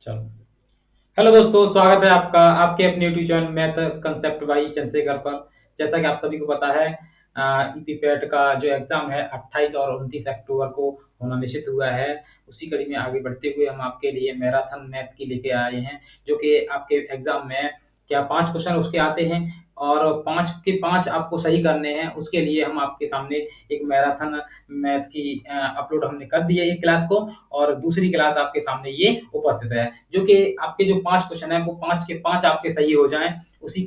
चलो। हेलो दोस्तों, स्वागत है आपका आपके अपने YouTube channel math concept by Chandrashekhar पर। जैसा कि आप सभी को पता है, ईपीपैट का जो एग्जाम है 28 और 29 अक्टूबर को होना निश्चित हुआ है। उसी कड़ी में आगे बढ़ते हुए हम आपके लिए मैराथन मैथ की लेके आए हैं, जो कि आपके एग्जाम में क्या 5 क्वेश्चन उसके आते हैं और 5 के 5 आपको सही करने हैं। उसके लिए हम आपके सामने एक मैराथन मैथ की अपलोड हमने कर दी है ये क्लास को, और दूसरी क्लास आपके सामने ये उपस्थित है, जो कि आपके जो 5 क्वेश्चन है वो 5 के 5 आपके सही हो जाएं। उसी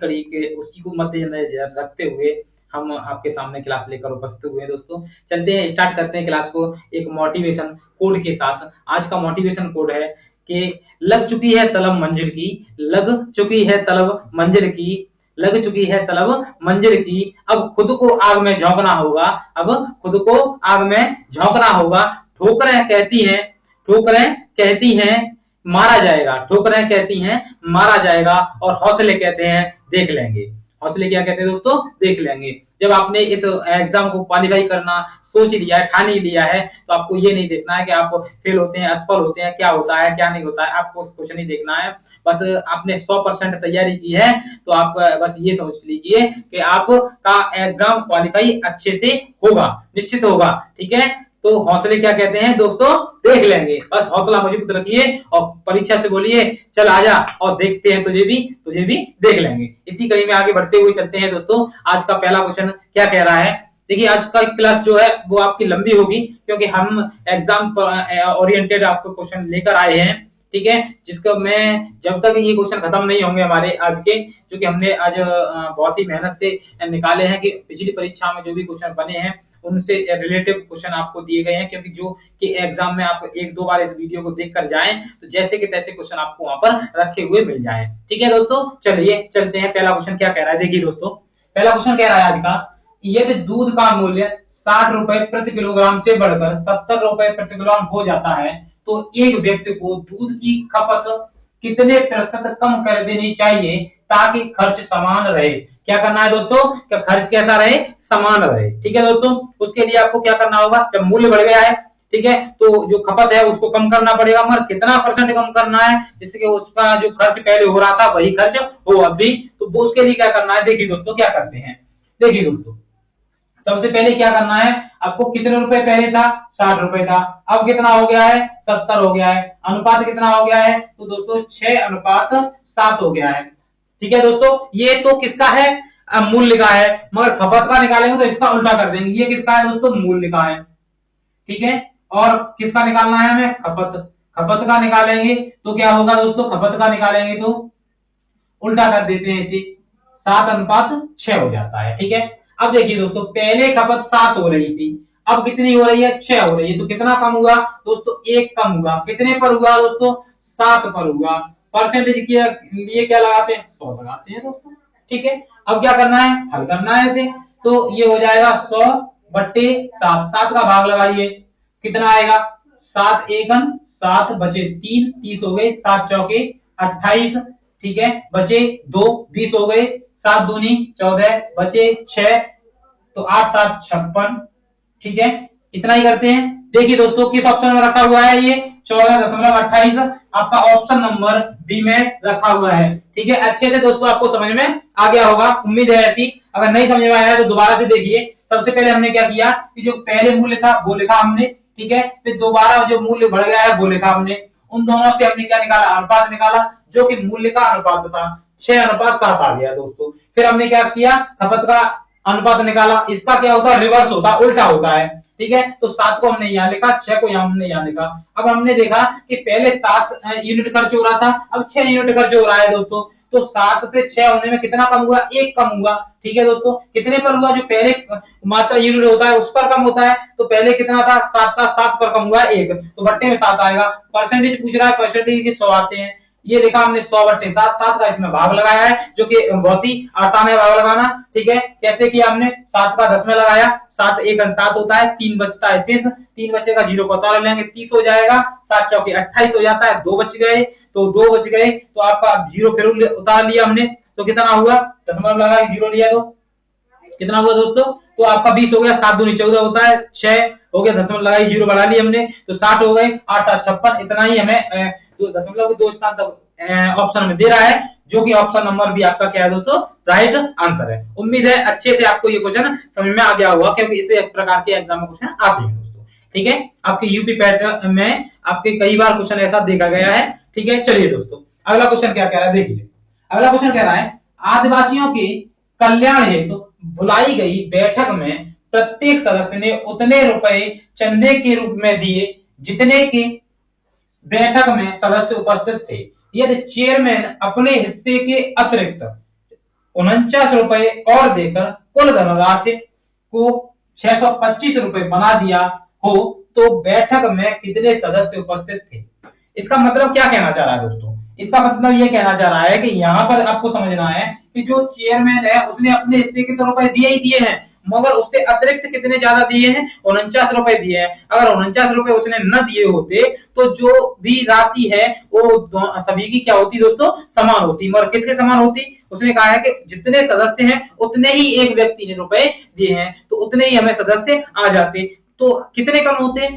को मद्देनजर रखते हुए हम आपके सामने क्लास लेकर उपस्थित हुए हैं। दोस्तों, चलते हैं, स्टार्ट करते हैं क्लास को एक मोटिवेशन कोड के साथ। आज का मोटिवेशन कोड है कि लग चुकी है तलब मंजिल की, लग चुकी है तलब मंजिल की, लग चुकी है तलब मंजिल की, अब खुद को आग में झोंकना होगा, अब खुद को आग में झोंकना होगा। ठोकरें कहती हैं, ठोकरें कहती हैं मारा जाएगा, ठोकरें कहती हैं मारा जाएगा, और हौसले कहते हैं देख लेंगे। हौसले क्या कहते हैं दोस्तों? देख लेंगे। जब आपने इस एग्जाम को क्वालिफाई करना सोच लिया है, ठान ही लिया है, तो आपको ये नहीं देखना है कि आप फेल होते हैं, असफल होते हैं, क्या होता है क्या नहीं होता है, आपको कुछ नहीं देखना है। बस आपने 100% तैयारी की है, तो आप बस ये समझ लीजिए कि आपका एग्जाम क्वालिफाई अच्छे से होगा, निश्चित होगा। ठीक है, तो हौसले क्या कहते हैं दोस्तों? देख लेंगे। बस हौसला मजबूत रखिए और परीक्षा से बोलिए चल आजा और देखते हैं, तुझे भी देख लेंगे। इसी कड़ी में आगे बढ़ते हुए चलते हैं दोस्तों। आज का पहला क्वेश्चन क्या कह रहा है? देखिए, आज का क्लास जो है वो आपकी लंबी होगी, क्योंकि हम एग्जाम ओरिएंटेड आपको क्वेश्चन लेकर आए हैं। ठीक है, जिसका मैं जब तक ये क्वेश्चन खत्म नहीं होंगे हमारे आज के, क्योंकि हमने आज बहुत ही मेहनत से निकाले हैं कि पिछली परीक्षा में जो भी क्वेश्चन बने हैं उनसे रिलेटिव क्वेश्चन आपको दिए गए हैं, क्योंकि जो कि एग्जाम में आप एक दो बार इस वीडियो को देख कर जाएं तो जैसे के तैसे क्वेश्चन आपको वहां पर रखे हुए मिल जाए। ठीक है दोस्तों, चलिए चलते हैं। पहला क्वेश्चन क्या कह रहा है? देखिए दोस्तों, पहला क्वेश्चन कह रहा है आज का, यदि दूध का मूल्य 60 रुपए प्रति किलोग्राम से बढ़कर 70 रुपए प्रति किलोग्राम हो जाता है, तो एक व्यक्ति को दूध की खपत कितने प्रतिशत कम कर देनी चाहिए ताकि खर्च समान रहे? क्या करना है दोस्तों? क्या खर्च कैसा रहे? समान रहे। ठीक है दोस्तों, उसके लिए आपको क्या करना होगा? जब मूल्य बढ़ गया है, ठीक है, तो जो खपत है उसको कम करना पड़ेगा, मगर कितना परसेंट कम करना है, जिससे कि उसका जो खर्च पहले हो रहा था वही खर्च हो अब भी। तो उसके लिए क्या करना है? देखिए दोस्तों क्या करते हैं। देखिए दोस्तों, सबसे पहले क्या करना है आपको? कितने रुपए पहले था? 60 रुपए था, अब कितना हो गया है? 70 हो गया है। अनुपात कितना हो गया है? तो दोस्तों 6:7 हो गया है। ठीक है दोस्तों, ये तो किसका है? मूल्य का है, मगर खपत का निकालेंगे तो इसका उल्टा कर देंगे। ये किसका है दोस्तों? मूल्य का है। ठीक है, और किसका निकालना है हमें? खपत। खपत का निकालेंगे तो क्या होगा दोस्तों? खपत का निकालेंगे तो उल्टा कर देते हैं इसे, 7:6 हो जाता है। ठीक है, अब देखिए दोस्तों, पहले खपत 7 हो रही थी, अब कितनी हो रही है? 6 हो रही है। तो कितना कम हुआ दोस्तों? 1 कम हुआ। कितने पर हुआ दोस्तों? 7 पर हुआ। परसेंटेज के लिए क्या लगाते हैं? 100 लगाते हैं दोस्तों। ठीक है, अब क्या करना है? हल करना है इसे। तो ये हो जाएगा 100/7। 7 का भाग लगाइए, कितना आएगा? 7 एकम 7 बचे 3, 30 हो गए। 7 चौके 28, ठीक है, बचे 2, 20 हो गए। 7 दूनी 14, बचे 6, तो 8 7 56। ठीक है, इतना ही करते हैं। देखिए दोस्तों, किस ऑप्शन में रखा हुआ है? ये 14.28 आपका ऑप्शन नंबर बी में रखा हुआ है। ठीक है, अच्छे से दोस्तों आपको समझ में आ गया होगा, उम्मीद है ऐसी। अगर नहीं समझ में आया है तो दोबारा से देखिए। सबसे पहले हमने क्या किया कि जो पहले मूल्य था वो लिखा हमने, ठीक है, फिर दोबारा जो मूल्य बढ़ गया है वो लिखा हमने। उन दोनों से हमने क्या निकाला? अनुपात निकाला, जो कि मूल्य का अनुपात था। 6:7 आ गया दोस्तों। फिर हमने क्या किया? खपत का अनुपात निकाला। इसका क्या होता है? रिवर्स होता है, उल्टा होता है। ठीक है, तो 7 को हमने यहाँ लिखा, 6 को यहाँ हमने यहाँ लिखा। अब हमने देखा कि पहले 7 यूनिट खर्च हो रहा था, अब 6 यूनिट खर्च हो रहा है दोस्तों। तो 7 से 6 होने में कितना कम हुआ? 1 कम हुआ। ठीक है दोस्तों, कितने पर हुआ? जो पहले मात्रा यूनिट होता है उस पर कम होता है। तो पहले कितना था? 7 था, 7 पर कम हुआ 1, तो बट्टे में 7 आएगा। परसेंटेज पूछ रहा है, परसेंटेज के 100 आते हैं। ये लिखा हमने 100/7। 7 का इसमें भाग लगाया है, जो कि बहुत ही आसान है भाग लगाना। ठीक है, कैसे किया हमने? 7 का 10 में लगाया, 7 1 7 होता है, 3 बचता है 30, 3 बचेगा 0 को उतार लेंगे, 30 हो जाएगा। 7 चौके 28 हो जाता है, 2 बच गए, तो 2 बच गए, तो आपका 0 फिर उतार लिया हमने, तो कितना हुआ? दशमलव लगा 0 लिया तो कितना हुआ दोस्तों? तो आपका 20 हो गया। 7 दूनी 14 होता है, 6 हो गया, दशमलव लगाई 0 बढ़ा ली हमने, तो 60 हो गए। 8 7 56, इतना ही हमें तो दशमलव के 2 स्थान तक ऑप्शन में दे रहा है, जो कि ऑप्शन नंबर भी आपका क्या है दोस्तों, राइट आंसर है। उम्मीद है अच्छे से आपको ये क्वेश्चन समझ में आ गया होगा, क्योंकि इस प्रकार के एग्जाम में क्वेश्चन आते हैं दोस्तों। ठीक है, आपके यूपी पैटर्न में आपके कई बार क्वेश्चन ऐसा देखा गया है। ठीक है, चलिए दोस्तों अगला क्वेश्चन क्या कह रहा है देखिए। अगला क्वेश्चन कह रहा है, आदिवासियों के कल्याण हेतु बुलाई गई बैठक में प्रत्येक सदस्य ने उतने रुपए चंदे के रूप में दिए जितने की बैठक में सदस्य उपस्थित थे। यदि चेयरमैन अपने हिस्से के अतिरिक्त 49 रुपए और देकर कुल धनराशि को 625 रुपए बना दिया हो तो बैठक में कितने सदस्य उपस्थित थे। इसका मतलब क्या कहना चाह रहा है दोस्तों, इसका मतलब ये कहना चाह रहा है कि यहाँ पर आपको समझना है कि जो चेयरमैन है उसने अपने हिस्से के तो रुपए दिए ही दिए हैं, मगर उससे अतिरिक्त कितने ज्यादा दिए हैं, 49 रुपए दिए हैं। अगर 49 रुपए उसने न दिए होते तो जो भी राशि है वो सभी की क्या होती दोस्तों, समान होती, मगर किसके समान होती। उसने कहा है कि जितने सदस्य हैं उतने ही एक व्यक्ति ने रुपए दिए हैं, तो उतने ही हमें सदस्य आ जाते, तो कितने कम होते,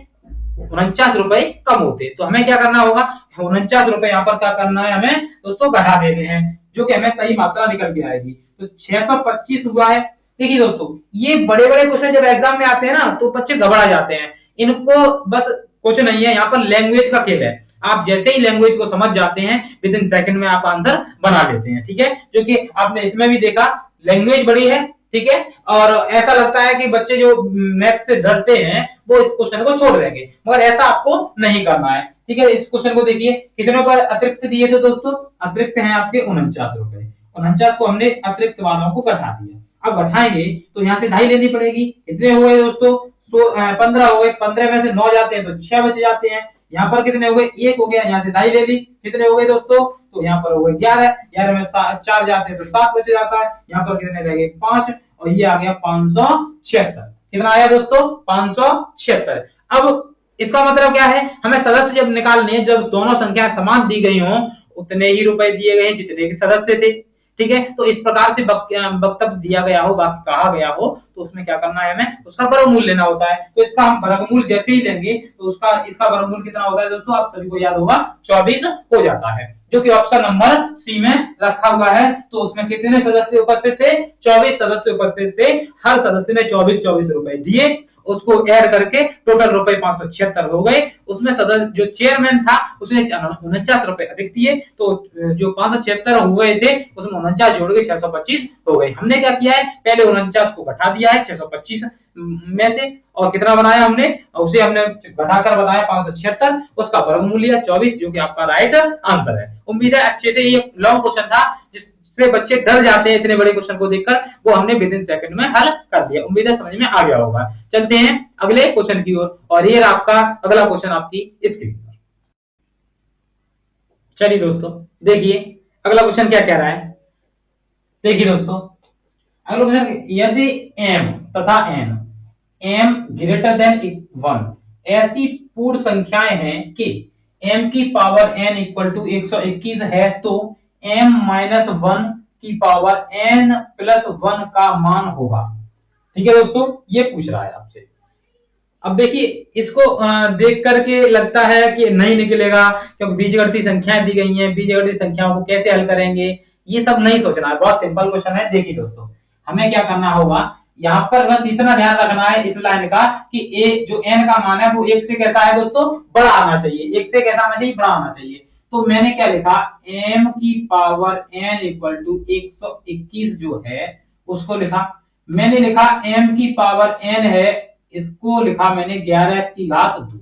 49 रुपए कम होते। तो हमें क्या करना होगा, 49 रुपए यहाँ पर क्या करना है, हमें दोस्तों घटा देने हैं, जो कि हमें सही मात्रा निकल के आएगी। तो 625 हुआ है। देखिए दोस्तों, ये बड़े बड़े क्वेश्चन जब एग्जाम में आते हैं ना तो बच्चे घबरा जाते हैं, इनको बस कुछ नहीं है, यहाँ पर लैंग्वेज का खेल है। आप जैसे ही लैंग्वेज को समझ जाते हैं विद इन सेकंड में आप आंसर बना लेते हैं। ठीक है, जो कि आपने इसमें भी देखा, लैंग्वेज बड़ी है। ठीक है, और ऐसा लगता है कि बच्चे जो मैथ से डरते हैं वो इस क्वेश्चन को छोड़ देंगे, मगर ऐसा आपको नहीं करना है। ठीक है, इस क्वेश्चन को देखिए, कितने पर अतिरिक्त दिए थे दोस्तों, अतिरिक्त हैं आपके 49 रुपए। 49 को हमने अतिरिक्त वालों को घटा दिया। अब घटाएंगे तो यहाँ से 2.5 लेनी पड़ेगी। इतने हुए दोस्तों, तो 15 हो गए, 15 में से 9 जाते हैं तो 6 बच जाते हैं। यहाँ पर कितने हो गए, 1 हो गया, यहाँ से 2.5 ले ली, कितने हो गए दोस्तों, तो यहाँ पर हो गए 11, 11 में 4 जाते हैं तो 7 बच जाता है। यहाँ पर कितने रह गए, 5, और ये आ गया 576। कितना आया दोस्तों, 576। अब इसका मतलब क्या है, हमें सदस्य जब निकालने, जब दोनों संख्या समान दी गई हो उतने ही रुपए दिए गए जितने के सदस्य थे। ठीक है, तो इस प्रकार से वक्तव्य दिया गया हो, वाक्य कहा गया हो, तो उसमें क्या करना है, हमें उसका वर्गमूल लेना होता है। तो इसका हम वर्गमूल जैसे ही लेंगे तो इसका वर्गमूल कितना होता है दोस्तों, आप सभी को याद होगा, 24 हो जाता है, जो कि ऑप्शन नंबर सी में रखा हुआ है। तो उसमें कितने सदस्य उपस्थित थे, 24 सदस्य उपस्थित थे। हर सदस्य ने 24 रुपए दिए, उसको ऐड करके टोटल रुपए 576 हो गए। उसमें सदस्य जो चेयरमैन था उसने 49 रुपए अधिक दिए, तो जो 576 हुए थे उसमें 49 जोड़ के 625 हो गए। हमने क्या किया है, पहले 49 को घटा दिया है 625 में से, और कितना बनाया हमने, उसे हमने घटाकर बनाया 576, उसका वर्गमूल लिया 24, जो कि आपका राइट आंसर है। उम्मीद है अच्छे से, ये लॉन्ग क्वेश्चन था जिससे बच्चे डर जाते हैं इतने बड़े क्वेश्चन को देखकर, वो हमने विद इन सेकंड में हल कर दिया। उम्मीद है समझ में आ गया होगा। चलते हैं अगले क्वेश्चन की ओर, और ये आपका अगला क्वेश्चन आपकी स्क्रीन पर। चलिए दोस्तों देखिए अगला क्वेश्चन क्या कह रहा है। देखिए दोस्तों अगला क्वेश्चन, यदि m तथा n m ग्रेटर देन 1 ऐसी पूर्ण संख्याएं हैं कि m की पावर n इक्वल टू 121 है, तो m माइनस 1 की पावर n प्लस 1 का मान होगा। ठीक है दोस्तों, ये पूछ रहा है आपसे। अब देखिए, इसको देख करके लगता है कि नहीं निकलेगा, क्योंकि बीजगणितीय संख्याएं दी गई हैं, बीजगणितीय संख्याओं को कैसे हल करेंगे, ये सब नहीं सोचना है, बहुत सिंपल क्वेश्चन है। देखिए दोस्तों, हमें क्या करना होगा, यहाँ पर बस इतना ध्यान रखना है इस लाइन का कि a जो n का मान है वो 1 से कैसा है दोस्तों, बड़ा आना चाहिए। 1 से कैसा आना चाहिए, बड़ा आना चाहिए। तो मैंने क्या लिखा, m की पावर n इक्वल टू 121 जो है उसको लिखा। मैंने लिखा m की पावर n है, इसको लिखा मैंने 11 की घात 2।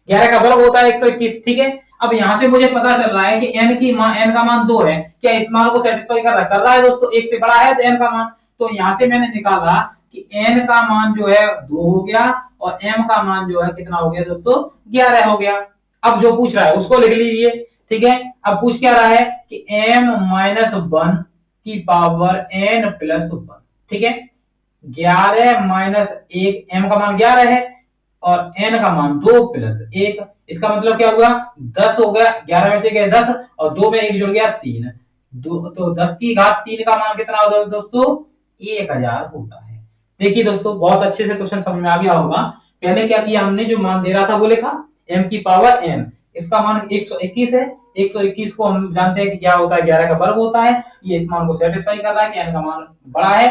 11 का वर्ग होता है 121। ठीक है, अब यहाँ से मुझे पता चल रहा है कि n का मान 2 है। क्या इस मान को सेटिस्फाई कर रहा है दोस्तों, 1 से बड़ा है तो n का मान। तो यहाँ से मैंने निकाला कि n का मान जो है 2 हो गया, और m का मान जो है कितना हो गया दोस्तों, 11 हो गया। अब जो पूछ रहा है उसको लिख लीजिए। ठीक है, अब पूछ क्या रहा है कि m माइनस 1 की पावर n प्लस 1। ठीक है, 11 माइनस 1, m का मान 11 है और n का मान 2 प्लस 1, इसका मतलब क्या हुआ, 10 हो गया। 11 में से गए 10 और 2 में 1 जुड़ गया 3, तो 10 की घात 3 का मान कितना होगा दोस्तों, 1000 होता है। देखिए दोस्तों, बहुत अच्छे से क्वेश्चन समझ में आ गया होगा। पहले क्या किया हमने, जो मान दे रहा था वो लिखा m की पावर n, इसका मान 121 है। 121 को हम जानते हैं कि क्या होता है, 11 का वर्ग होता है। ये इस मान को सेटिस्फाई कर रहा है कि n का मान बड़ा है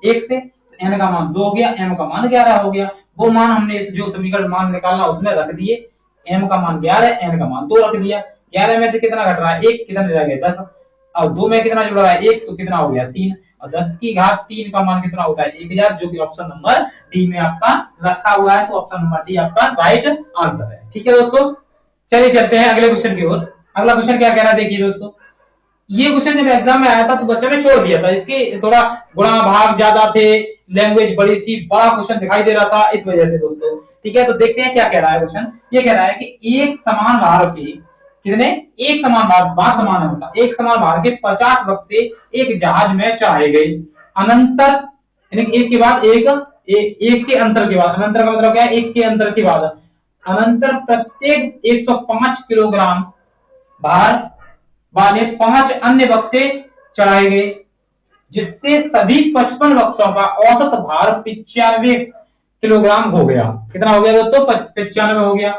1 से, n का मान 2 हो गया, m का मान 11 हो गया। वो मान हमने जो समीकरण मान निकालना उसमें रख दिए, m का मान 11 है, n का मान 2 रख दिया। 11 में से कितना घट रहा है, 1, कितना रह गया 10, और 2 में कितना जुड़ रहा है 1, तो कितना हो गया 3, और 10 की घात 3 का मान कितना होता है 1000, जो कि ऑप्शन नंबर डी में आपका रखा हुआ है। तो ऑप्शन नंबर डी आपका राइट आंसर है। ठीक है दोस्तों, चलिए चलते हैं अगले क्वेश्चन की ओर। अगला क्वेश्चन क्या कह रहा है, देखिए दोस्तों, ये क्वेश्चन जब एग्जाम में आया था तो बच्चों ने छोड़ दिया था, इसके थोड़ा गुणा भाग ज्यादा थे, लैंग्वेज बड़ी थी, बड़ा क्वेश्चन दिखाई दे रहा था, इस वजह से दोस्तों। ठीक है, तो देखते हैं क्या कह रहा है क्वेश्चन। ये कह रहा है कि एक समान भार के कितने, एक समान भार समान है उनका, एक समान भार के 50 बक्से एक जहाज में चढ़ाए गए। अनंतर एक के बाद एक के अंतर के बाद, अनंतर का मतलब क्या है, एक के अंतर के बाद, अनंतर प्रत्येक 105 किलोग्राम भार वाले 5 अन्य बक्से चढ़ाए गए, जिससे सभी 55 बक्सों का औसत भार 95 किलोग्राम हो गया। कितना हो गया दोस्तों, 95 हो गया।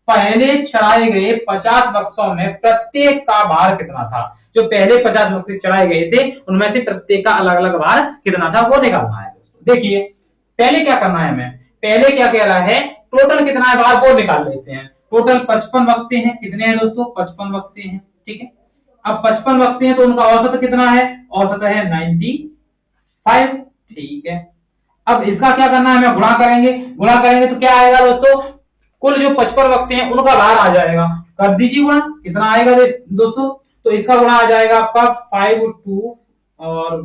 पहले चढ़ाए गए 50 बक्सों में प्रत्येक का भार कितना था, जो पहले 50 बक्से चढ़ाए गए थे उनमें से प्रत्येक का अलग अलग भार कितना था वो निकालना है। देखिए पहले क्या करना है हमें, पहले क्या कह रहा है, टोटल कितना है भार वो निकाल लेते हैं। टोटल 55 बक्से हैं, कितने हैं दोस्तों, 55 बक्से हैं। ठीक है, अब 55 बक्से हैं तो उनका औसत कितना है, औसत है 95। ठीक है, अब इसका क्या करना है, हमें गुणा करेंगे, गुणा करेंगे तो क्या आएगा दोस्तों, कुल जो 55 वक्त हैं उनका भार आ जाएगा, कर दीजिए गुणा, कितना आएगा दोस्तों, तो इसका गुणा आ जाएगा आपका 5 2 और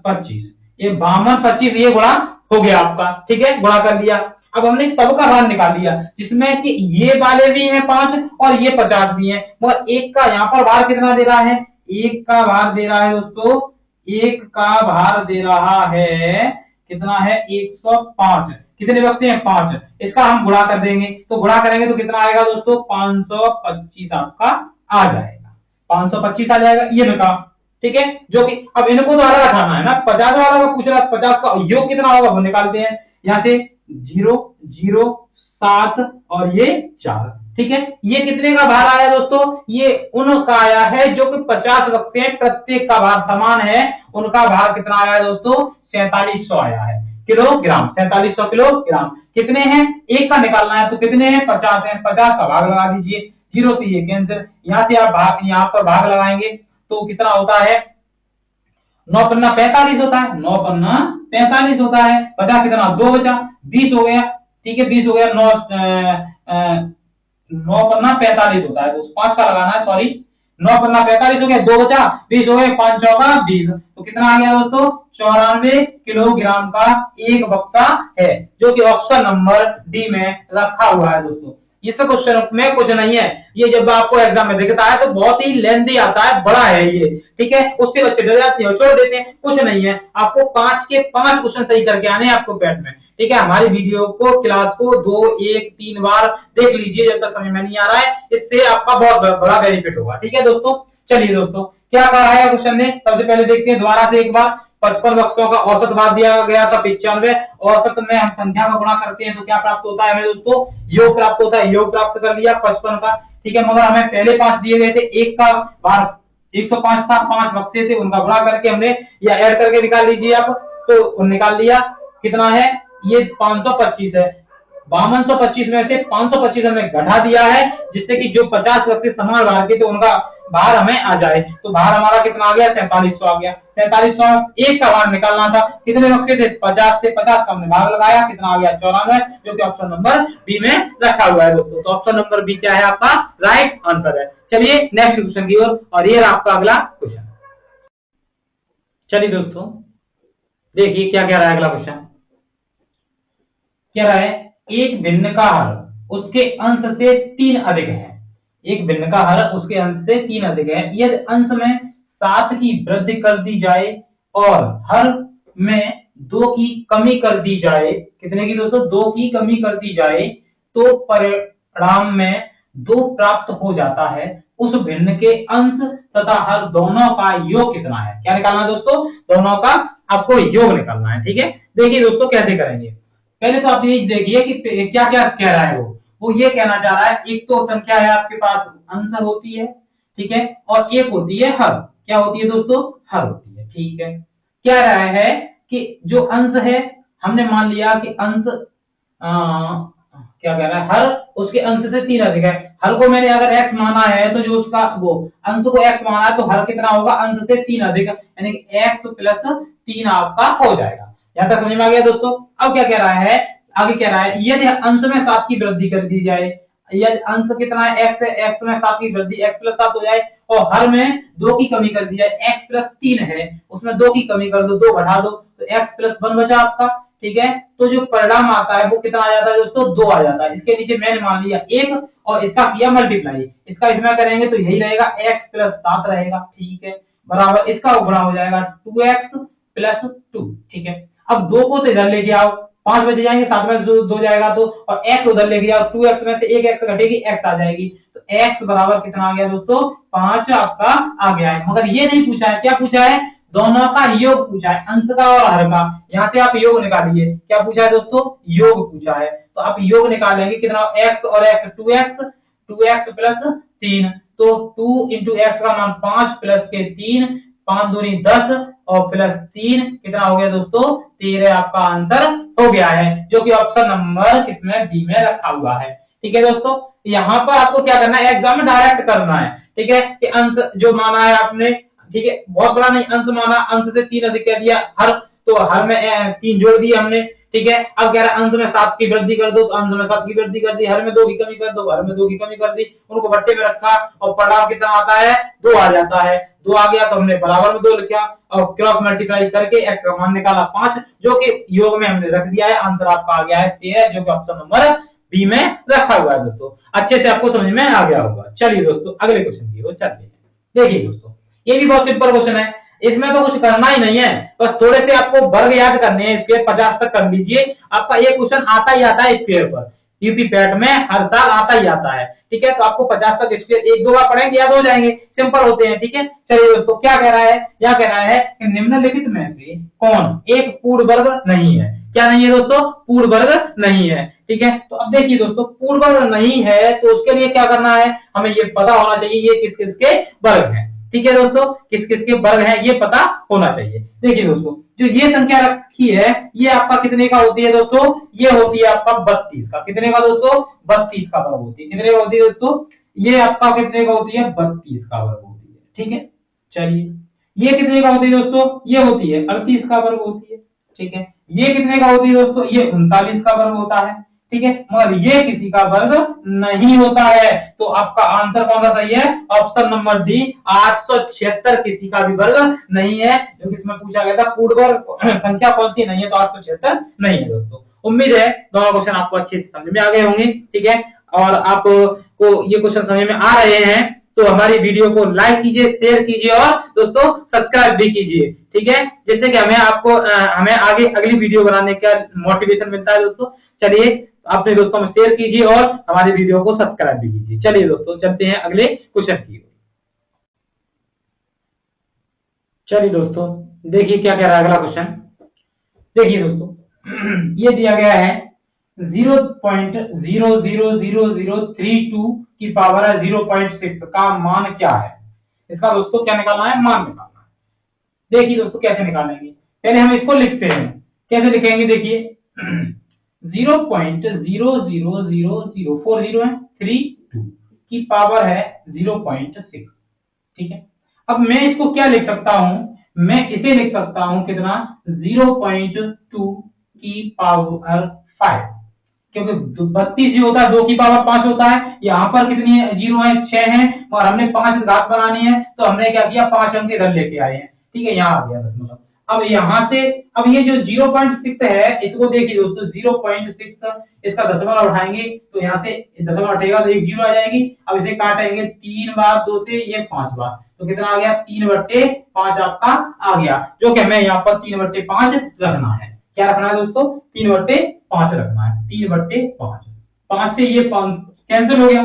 25 ये 52 25 ये गुणा हो गया आपका। ठीक है, गुणा कर दिया। अब हमने सबका भार निकाल लिया, जिसमें कि ये वाले भी हैं 5 और ये 50 भी हैं, मगर एक का यहाँ पर भार कितना दे रहा है, एक का भार दे रहा है दोस्तों, एक का भार दे रहा है कितना है 105। कितने बक्से हैं 5, इसका हम गुणा कर देंगे, तो गुणा करेंगे तो कितना आएगा दोस्तों 525 आपका आ जाएगा, 525 आ जाएगा ये निका। ठीक है, जो कि अब इनको तो अलग रखाना है ना, 50 वाला का पूछ रहा है, 50 का योग कितना होगा वो निकालते हैं। यहाँ से 0 0 7 और ये 4। ठीक है, ये कितने का भार आया दोस्तों, ये उनका आया है जो कि 50 बक्से हैं, प्रत्येक का भार समान है, उनका भार कितना आया दोस्तों 4700 आया है किलोग्राम, 4700 किलोग्राम। कितने हैं, एक का निकालना है तो कितने हैं 50 है, 50 का भाग लगा दीजिए, 0 से ये कैंसिल, यहाँ से आप भाग यहाँ पर भाग लगाएंगे तो कितना होता है 9 पन्ना 45 होता है, 9 पन्ना 45 होता है, 50 कितना 2 बचा 20 हो गया। ठीक है, 20 हो गया, 9 पन्ना 45 होता है, तो 5 का लगाना है, सॉरी 9 पन्ना 45 हो गया, 2 बचा 20 हो गए, 5 चौका 20, तो कितना आ गया दोस्तों 94 किलोग्राम का एक बक्सा है, जो कि ऑप्शन नंबर डी में रखा हुआ है दोस्तों। इस क्वेश्चन में कुछ नहीं है, ये जब आपको एग्जाम में दिखता है तो बहुत ही लेंथी आता है, बड़ा है ये। ठीक है, उससे बच्चे डर जाते हैं छोड़ देते हैं, कुछ नहीं है, आपको 5 के 5 क्वेश्चन सही करके आने हैं आपको बैठ में। ठीक है, हमारी वीडियो को क्लास को 2 1 3 बार देख लीजिए जब तक समझ में नहीं आ रहा है, इससे आपका बहुत बड़ा बेनिफिट होगा। ठीक है दोस्तों, चलिए दोस्तों क्या कहा है क्वेश्चन ने, सबसे पहले देखते हैं दोबारा से एक बार। 55 वक्तों का औसत भार दिया गया था 95, औसत में हम संख्या का गुणा करते हैं तो क्या प्राप्त होता है हमें दोस्तों, योग प्राप्त होता है, योग प्राप्त कर लिया 55 का। ठीक है, मगर हमें पहले 5 दिए गए थे, एक का भार 105 था, 5 बक्से थे, उनका गुणा करके हमने या ऐड करके निकाल लीजिए आप, तो निकाल लिया कितना है, ये 525 है, 5225 में से 525 हमें घटा दिया है, जिससे कि जो 50 बक्से समान भार के थे उनका भार हमें आ जाए, तो भार हमारा कितना आ गया 4300 आ गया। 4300 एक का भार निकालना था, कितने बक्से थे 50 से, 50 का हमने भाग लगाया, कितना आ गया 94, जो कि ऑप्शन नंबर बी में रखा हुआ है दोस्तों। तो ऑप्शन नंबर बी क्या है आपका राइट आंसर है। चलिए नेक्स्ट क्वेश्चन की ओर, और ये आपका अगला क्वेश्चन। चलिए दोस्तों देखिए क्या कह रहा है अगला क्वेश्चन, कह रहा है एक भिन्न का हर उसके अंश से 3 अधिक है, एक भिन्न का हर उसके अंश से 3 अधिक है, यदि अंश में 7 की वृद्धि कर दी जाए और हर में 2 की कमी कर दी जाए, कितने की दोस्तों 2 की कमी कर दी जाए, तो परिणाम में 2 प्राप्त हो जाता है, उस भिन्न के अंश तथा हर दोनों का योग कितना है। क्या निकालना है दोस्तों, दोनों का आपको योग निकालना है। ठीक है, देखिए दोस्तों कैसे करेंगे, पहले तो आप ये देखिए कि क्या क्या कह रहा है, वो वो ये कहना चाह रहा है, एक तो संख्या है आपके पास अंश होती है, ठीक है, और एक होती है हर। क्या होती है दोस्तों? हर होती है, ठीक है। क्या रहा है कि जो अंश है, हमने मान लिया कि अंश क्या कह रहा है, हर उसके अंश से 3 अधिक है। हर को मैंने अगर x माना है तो जो उसका वो अंश को x माना है तो हर कितना होगा? अंश से 3 अधिक, यानी कि x प्लस 3 आपका हो जाएगा। यहां तक समझ में आ गया दोस्तों? अब क्या कह रहा है, आगे कह रहा है यदि अंश में 7 की वृद्धि कर दी जाए, यदि अंश कितना है x है, x में 7 की वृद्धि x प्लस 7 हो जाए, और हर में 2 की कमी कर दी जाए, x प्लस 3 है उसमें 2 की कमी कर दो, 2 बढ़ा दो, तो x प्लस 1 बचा आपका, ठीक है। तो जो परिणाम आता है वो कितना आ जाता है दोस्तों? 2 आ जाता है। इसके नीचे मैंने मान लिया 1 और इसका किया मल्टीप्लाई, इसका इसमें करेंगे तो यही रहेगा, x प्लस 7 रहेगा, ठीक है, बराबर इसका गुणा हो जाएगा 2x प्लस 2, ठीक है। अब 2 को तो इधर लेके आओ, 5 बचे जाएंगे, 7 में 2 जाएगा तो, और x उधर लेके जाओ, 2x में से एक x घटेगी, x आ जाएगी, तो x बराबर कितना आ गया दोस्तों? 5 आपका आ गया है। मगर ये नहीं पूछा है, क्या पूछा है? दोनों का योग पूछा है, अंश का और हर का। यहाँ से आप योग निकालिए, क्या पूछा है दोस्तों? योग पूछा है, तो आप योग निकालेंगे कितना? x और x 2x प्लस 3, तो 2 इंटू एक्स का मान 5 प्लस के 3, 5 दूनी 10 और प्लस 3 कितना हो गया दोस्तों? 13 आपका आंसर हो गया है, जो कि ऑप्शन नंबर किसमें? बी में रखा हुआ है, ठीक है दोस्तों। यहाँ पर आपको क्या करना है? एग्जाम में डायरेक्ट करना है, ठीक है, कि अंश जो माना है आपने, ठीक है, बहुत बड़ा नहीं, अंश माना, अंश से 3 अधिक कह दिया, हर तो हर में 3 जोड़ दिए हमने, ठीक है। अब कह रहा है अंश में 7 की वृद्धि कर दो, तो अंश में 7 की वृद्धि कर दी, हर में 2 की कमी कर दो, हर में 2 की कमी कर दी, उनको बट्टे में रखा और परिणाम कितना आता है? 2 आ जाता है। 2 आ गया तो हमने बराबर में 2 लिखा और क्रॉस मल्टीप्लाई करके x का मान निकाला 5, जो कि योग में हमने रख दिया है। आंसर आपका आ गया है 13, जो कि ऑप्शन नंबर बी में रखा हुआ है दोस्तों। अच्छे से आपको समझ में आ गया होगा। चलिए दोस्तों अगले क्वेश्चन की ओर चलते हैं। देखिए दोस्तों, ये भी बहुत सिंपल क्वेश्चन है, इसमें तो कुछ करना ही नहीं है, बस थोड़े से आपको वर्ग याद करने हैं। स्क्वायर 50 तक कर लीजिए, आपका ये क्वेश्चन आता ही आता है स्क्वायर पर, यूपी पैट में हर साल आता ही आता है, ठीक है। तो आपको 50 तक स्क्वायर 1-2 बार पढ़ेंगे याद हो जाएंगे, सिंपल होते हैं, ठीक है। चलिए दोस्तों, क्या कह रहा है? यहाँ कह रहा है कि निम्नलिखित में से कौन एक पूर्ण वर्ग नहीं है? क्या नहीं है दोस्तों? पूर्ण वर्ग नहीं है, ठीक है। तो अब देखिए दोस्तों, पूर्ण वर्ग नहीं है तो उसके लिए क्या करना है? हमें ये पता होना चाहिए ये किस किस के वर्ग है, ठीक है दोस्तों, किस किस के वर्ग है ये पता होना चाहिए। देखिए दोस्तों, जो ये संख्या रखी है ये आपका कितने का होती है दोस्तों? ये होती है आपका 32 का। कितने का दोस्तों? 32 का वर्ग होती है। कितने का होती है दोस्तों? ये आपका कितने का होती है? 32 का वर्ग होती है, ठीक है। चलिए, ये कितने का होती है दोस्तों? ये होती है 38 का वर्ग होती है, ठीक है। ये कितने का होती है दोस्तों? ये 39 का वर्ग होता है, ठीक है। मगर ये किसी का वर्ग नहीं होता है, तो आपका आंसर कौन सा सही है? ऑप्शन नंबर डी 876 किसी का भी वर्ग नहीं है, जो कि इसमें पूछा गया था पूर्ण वर्ग संख्या कौन सी नहीं है, तो 876 नहीं है दोस्तों। उम्मीद है दोनों क्वेश्चन आपको अच्छे से समझ में आ गए होंगे, ठीक है। और आपको ये क्वेश्चन समझ में आ रहे हैं तो हमारी वीडियो को लाइक कीजिए, शेयर कीजिए और दोस्तों सब्सक्राइब भी कीजिए, ठीक है, जिससे कि हमें आगे अगली वीडियो बनाने का मोटिवेशन मिलता है दोस्तों। चलिए, अपने दोस्तों में शेयर कीजिए और हमारी वीडियो को सब्सक्राइब भी कीजिए। चलिए दोस्तों, चलते हैं अगले क्वेश्चन की ओर। चलिए दोस्तों, देखिए क्या कह रहा है अगला क्वेश्चन। देखिए दोस्तों, ये दिया गया है 0.00032 की पावर है 0.6 का मान क्या है? इसका दोस्तों क्या निकालना है? मान निकालना है। देखिए दोस्तों, कैसे निकालेंगे? पहले हम इसको लिखते हैं। कैसे लिखेंगे? देखिए 0.00040 है 32 की पावर है 0.6, ठीक है। अब मैं इसको क्या लिख सकता हूं? मैं इसे लिख सकता हूं कितना? 0.2 की पावर 5, क्योंकि 32 जो होता है 2 की पावर 5 होता है। यहाँ पर कितनी है? 0 है, 6 है, और हमने 5 घात बनानी है, तो हमने क्या किया? 5 अंक इधर लेके आए हैं, ठीक है। यहाँ आ गया दशमलव। अब यहाँ से अब ये जो 0.6 है इसको देखिए दोस्तों, 0.6 इसका दशमलव उठाएंगे तो यहाँ से दशमलव हटेगा तो एक 0 आ जाएगी। अब इसे काटेंगे 3 बार 2 से, ये 5 बार, तो कितना आ गया? 3/5 आपका आ गया, जो कि हमें यहाँ पर 3/5 रखना है। क्या रखना है दोस्तों? 3/5 रखना है। 3/5, 5 से ये कैंसिल हो गया।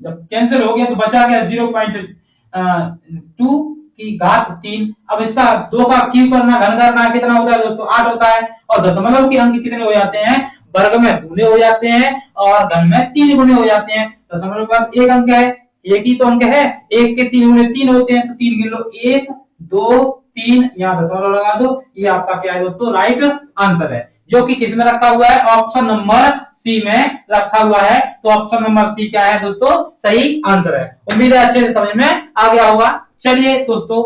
जब कैंसिल हो गया तो बचा गया 0.2 की घात 3। अब इसका 2 का क्यूब करना, घन करना, कितना होता है दोस्तों? 8 होता है। और दशमलव के अंक कितने हो जाते हैं? वर्ग में दूने हो जाते हैं और घन में 3 गुने हो जाते हैं। तो हमारे पास एक अंक है, एक ही तो अंक है, एक के 3 गुने 3 होते हैं, तो 3 गिन लो, 1 2 3, यहाँ दशमलव लगा दो। ये आपका क्या है दोस्तों, राइट आंसर है, जो कि किसमें रखा हुआ है, ऑप्शन नंबर सी में रखा हुआ है। तो ऑप्शन नंबर सी क्या है दोस्तों, सही आंसर है। उम्मीद है अच्छे से समझ में आ गया होगा। चलिए दोस्तों,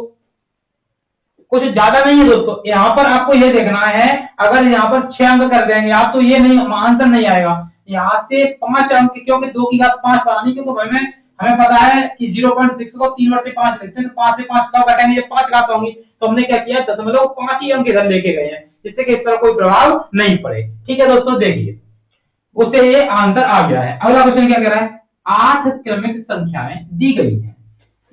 कुछ ज्यादा नहीं है दोस्तों, यहाँ पर आपको ये देखना है, अगर यहाँ पर 6 अंक कर देंगे आप तो ये नहीं, आंसर नहीं आएगा। यहाँ से 5 अंक, क्योंकि 2 की घात 5 बनानी, क्योंकि हमें पता है कि 0.6 को 3 बटे 5 लिखते हैं, तो 5 से 5 का कटेंगे, 5 घात होंगी, तो हमने क्या किया, दशमलव 5 ही अंक इधर लेके गए हैं, जिससे कि इस तरह कोई प्रभाव नहीं पड़े। ठीक है दोस्तों, देखिए उससे ये आंसर आ गया है। अगला क्वेश्चन क्या कह रहा है, 8 क्रमिक संख्याएं दी गई हैं,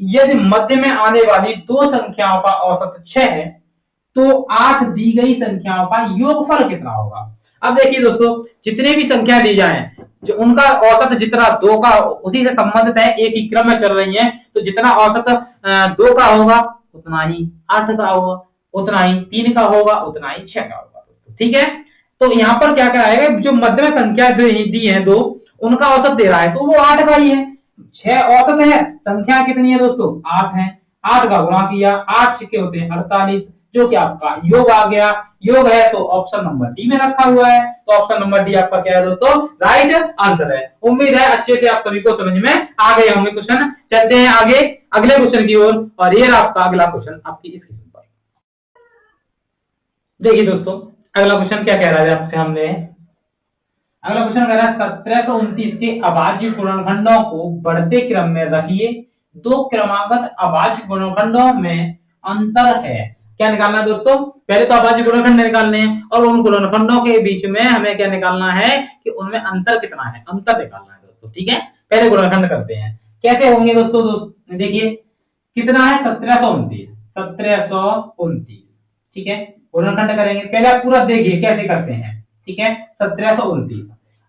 यदि मध्य में आने वाली 2 संख्याओं का औसत 6 है तो 8 दी गई संख्याओं का योगफल कितना होगा। अब देखिए दोस्तों, जितने भी संख्या दी जाए, जो उनका औसत जितना 2 का उसी से संबंधित है, एक ही क्रम में चल रही है, तो जितना औसत 2 का होगा उतना ही 8 का होगा, उतना ही 3 का होगा, उतना ही 6 का होगा। ठीक है, तो यहाँ पर क्या कराएगा, जो मध्य में संख्या दी है 2, उनका औसत दे रहा है, तो वो 8 का ही है। 6 औसत है, संख्या कितनी है दोस्तों, 8 है, 8 का गुणा किया, 8 छक्के होते हैं 48, जो कि आपका योग आ गया। योग है तो ऑप्शन नंबर डी में रखा हुआ है, तो ऑप्शन नंबर डी आपका क्या है दोस्तों, राइट आंसर है। उम्मीद है अच्छे से आप सभी को समझ में आ गए होंगे क्वेश्चन। चलते हैं आगे अगले क्वेश्चन की ओर, और ये आपका अगला क्वेश्चन आपकी स्क्रीन पर। देखिए दोस्तों, अगला क्वेश्चन क्या कह रहा है आपसे, हमने अगला क्वेश्चन कह रहा है 1729 के अभाज्य गुणनखंडों को बढ़ते क्रम में रखिए, 2 क्रमागत अभाज्य गुणनखंडों में अंतर है। क्या निकालना है दोस्तों, पहले तो अभाज्य गुणनखंड निकालने हैं, और उन गुणनखंडों के बीच में हमें क्या निकालना है कि उनमें अंतर कितना है, अंतर निकालना है दोस्तों। ठीक है, पहले गुणनखंड करते हैं, कैसे होंगे दोस्तों, देखिए कितना है, 1729, 1729। ठीक है, गुणनखंड करेंगे, पहले आप पूरा देखिए कैसे करते हैं। ठीक है, 1729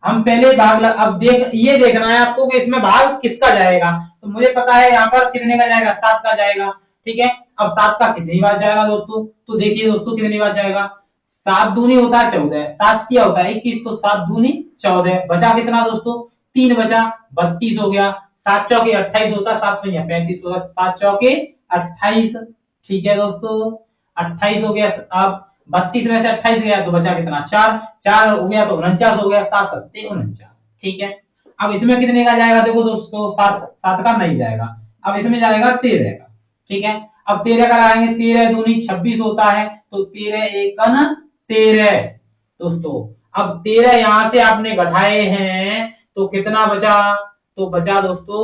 हम पहले भाग अब ये देखना है आपको कि इसमें भाग किसका जाएगा। तो मुझे पता है यहाँ पर कितने का जाएगा, 7 का जाएगा। ठीक है, अब 7 का कितनी बार जाएगा दोस्तों, तो देखिए दोस्तों कितनी बार जाएगा, 7 दूनी होता है 14, 7 क्या होता है 21, तो 7 दूनी 14, बचा कितना दोस्तों, 3 बचा, 32 हो गया, 7 चौके 28 होता है, 7 में 35 होगा, 7 चौके 28। ठीक है दोस्तों, 28 हो गया। अब 32 में से 28 गया तो बचा कितना, 4, 4 हो गया तो 49 हो गया, 7 7 49। ठीक है, अब इसमें कितने का जाएगा, देखो दोस्तों 7 का नहीं जाएगा, अब इसमें जाएगा 13 का। ठीक है, अब 13 का लगाएंगे, 13 दूनी 26 होता है, तो 13 एकन 13 दोस्तों। अब 13 यहां से आपने घटाए हैं तो कितना बचा, तो बचा दोस्तों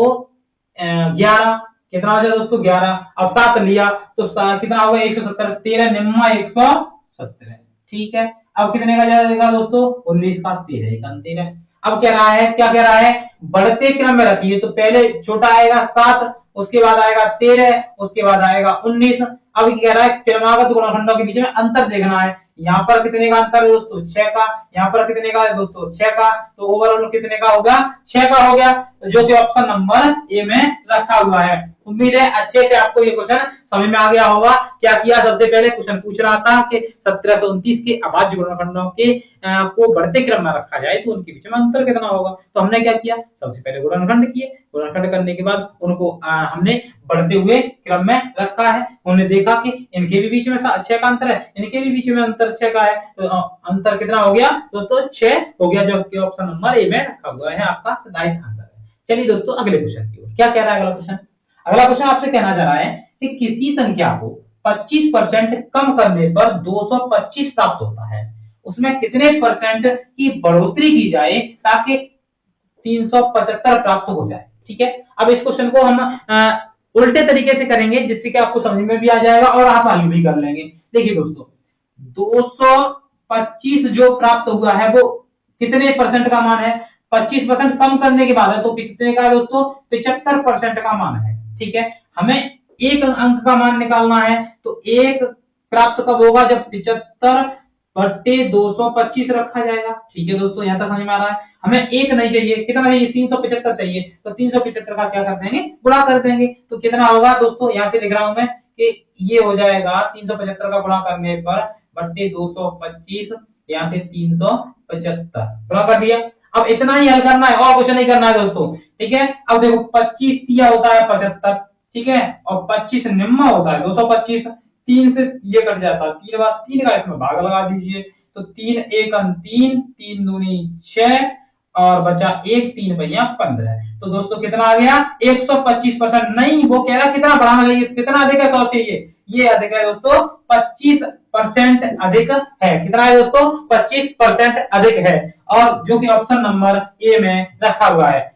11, कितना बचा दोस्तों 11। अब 7 लिया तो कितना होगा 170, 13 निम्मा 170। ठीक है, अब कितने का जाएगा दोस्तों, 19 का 13 एकन 13। अब कह रहा है, क्या कह रहा है, बढ़ते क्रम में रखिए, तो पहले छोटा आएगा 7, उसके बाद आएगा 13, उसके बाद आएगा 19। अब कह रहा है क्रमागत गुणनखंडों के बीच में अंतर देखना है, यहाँ पर कितने का अंतर है दोस्तों, 6 का, यहाँ पर कितने का है दोस्तों 6 का, तो ओवरऑल कितने का होगा, 6 का हो गया, जो कि ऑप्शन नंबर ए में रखा हुआ है। उम्मीद है अच्छे से आपको ये क्वेश्चन समझ में आ गया होगा। क्या किया, सबसे पहले क्वेश्चन पूछ रहा था कि 1729 के अभाज्य गुणनखंडों के को बढ़ते क्रम में रखा जाए तो उनके बीच में अंतर कितना होगा। तो हमने क्या किया, सबसे पहले गुणनखंड किए, गुणनखंड करने के बाद उनको हमने बढ़ते हुए क्रम में रखा है। उन्होंने देखा कि इनके भी बीच में 6 का अंतर है, इनके भी बीच में अंतर 6 का है, तो अंतर कितना हो गया दोस्तों, 6 हो गया, जो कि ऑप्शन नंबर ए में रखा हुआ है, आपका राइट आंसर है। चलिए दोस्तों अगले क्वेश्चन की ओर, क्या कह रहा है अगला क्वेश्चन। अगला क्वेश्चन आपसे कहना चाह रहा है कि किसी संख्या को 25% कम करने पर 225 प्राप्त होता है, उसमें कितने परसेंट की बढ़ोतरी की जाए ताकि 375 प्राप्त हो जाए। ठीक है, अब इस क्वेश्चन को हम उल्टे तरीके से करेंगे, जिससे कि आपको समझ में भी आ जाएगा और आप हल भी कर लेंगे। देखिए दोस्तों, 225 जो प्राप्त हुआ है वो कितने परसेंट का मान है, 25% कम करने के बाद है, तो कितने का है दोस्तों, 75% का मान है। ठीक है, हमें एक अंक का मान निकालना है, तो एक प्राप्त कब होगा, जब 75 बटे 225 रखा जाएगा। ठीक है दोस्तों, यहां तक समझ में आ रहा है। हमें एक नहीं चाहिए, कितना चाहिए, 375 चाहिए, तो 375 का क्या कर देंगे, गुणा कर देंगे, तो कितना होगा दोस्तों, यहाँ पे लिख रहा हूं मैं कि ये हो जाएगा 375 का गुणा करने पर बट्टे 225 यहाँ से 375 गुणा कर दिया। अब इतना ही हल करना है और कुछ नहीं करना है दोस्तों, ठीक है। अब देखो 25 तिया होता है 75, ठीक है, और 25 निम्मा होता है 225, 3 से ये कट जाता है, 3 बार 3 का इसमें भाग लगा दीजिए, तो 3 एक 3, 3 दूनी 6 और बचा 1, 3 पहिया 15। तो दोस्तों कितना आ गया 125%। नहीं, वो कह रहा कितना बढ़ाना चाहिए, कितना अधिक है 100 से, ये अधिक है दोस्तों, 25% अधिक है। कितना है दोस्तों 25% अधिक है, और जो कि ऑप्शन नंबर ए में रखा हुआ है।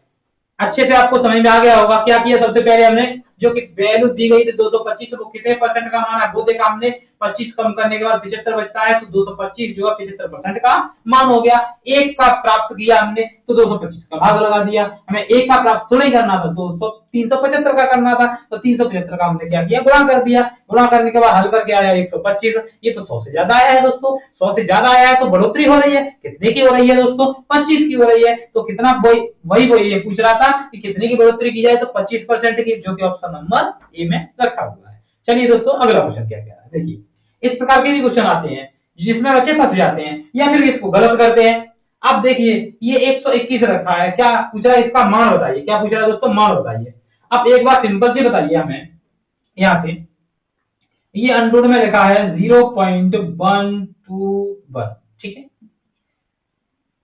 अच्छे से आपको समझ में आ गया होगा क्या किया। सबसे पहले हमने जो कि वैल्यू दी गई थी 225, वो कितने परसेंट का मान है वो देखा हमने, 25 कम करने के बाद 75 बचता है, तो 225 जो है 75% का मान हो गया। एक का प्राप्त किया हमने तो 225 का भाग लगा दिया। हमें एक का प्राप्त तो नहीं करना था, 375 का करना था, तो 375 का हमने क्या किया, गुणा कर दिया। गुणा करने के बाद हल करके आया 125। ये तो 100 से ज्यादा आया है दोस्तों, 100 से ज्यादा आया है तो बढ़ोतरी हो रही है। कितने की हो रही है दोस्तों 25 की हो रही है। तो कितना वही ये पूछ रहा था कि कितने की बढ़ोतरी की जाए, तो 25% की, जो कि ऑप्शन नंबर ए में रखा हुआ है। चलिए दोस्तों अगला क्वेश्चन क्या कह रहा है देखिए। इस प्रकार के भी क्वेश्चन आते हैं जिसमें बच्चे फंस जाते हैं या फिर इसको गलत करते हैं। अब देखिए ये 121 रखा है, क्या पूछ रहा है, इसका मान बताइए। क्या पूछ रहा है दोस्तों, मान बताइए। अब एक बार सिंपल सी बताइए हमें, यहाँ से ये अनरूट में लिखा है 0.121, ठीक है।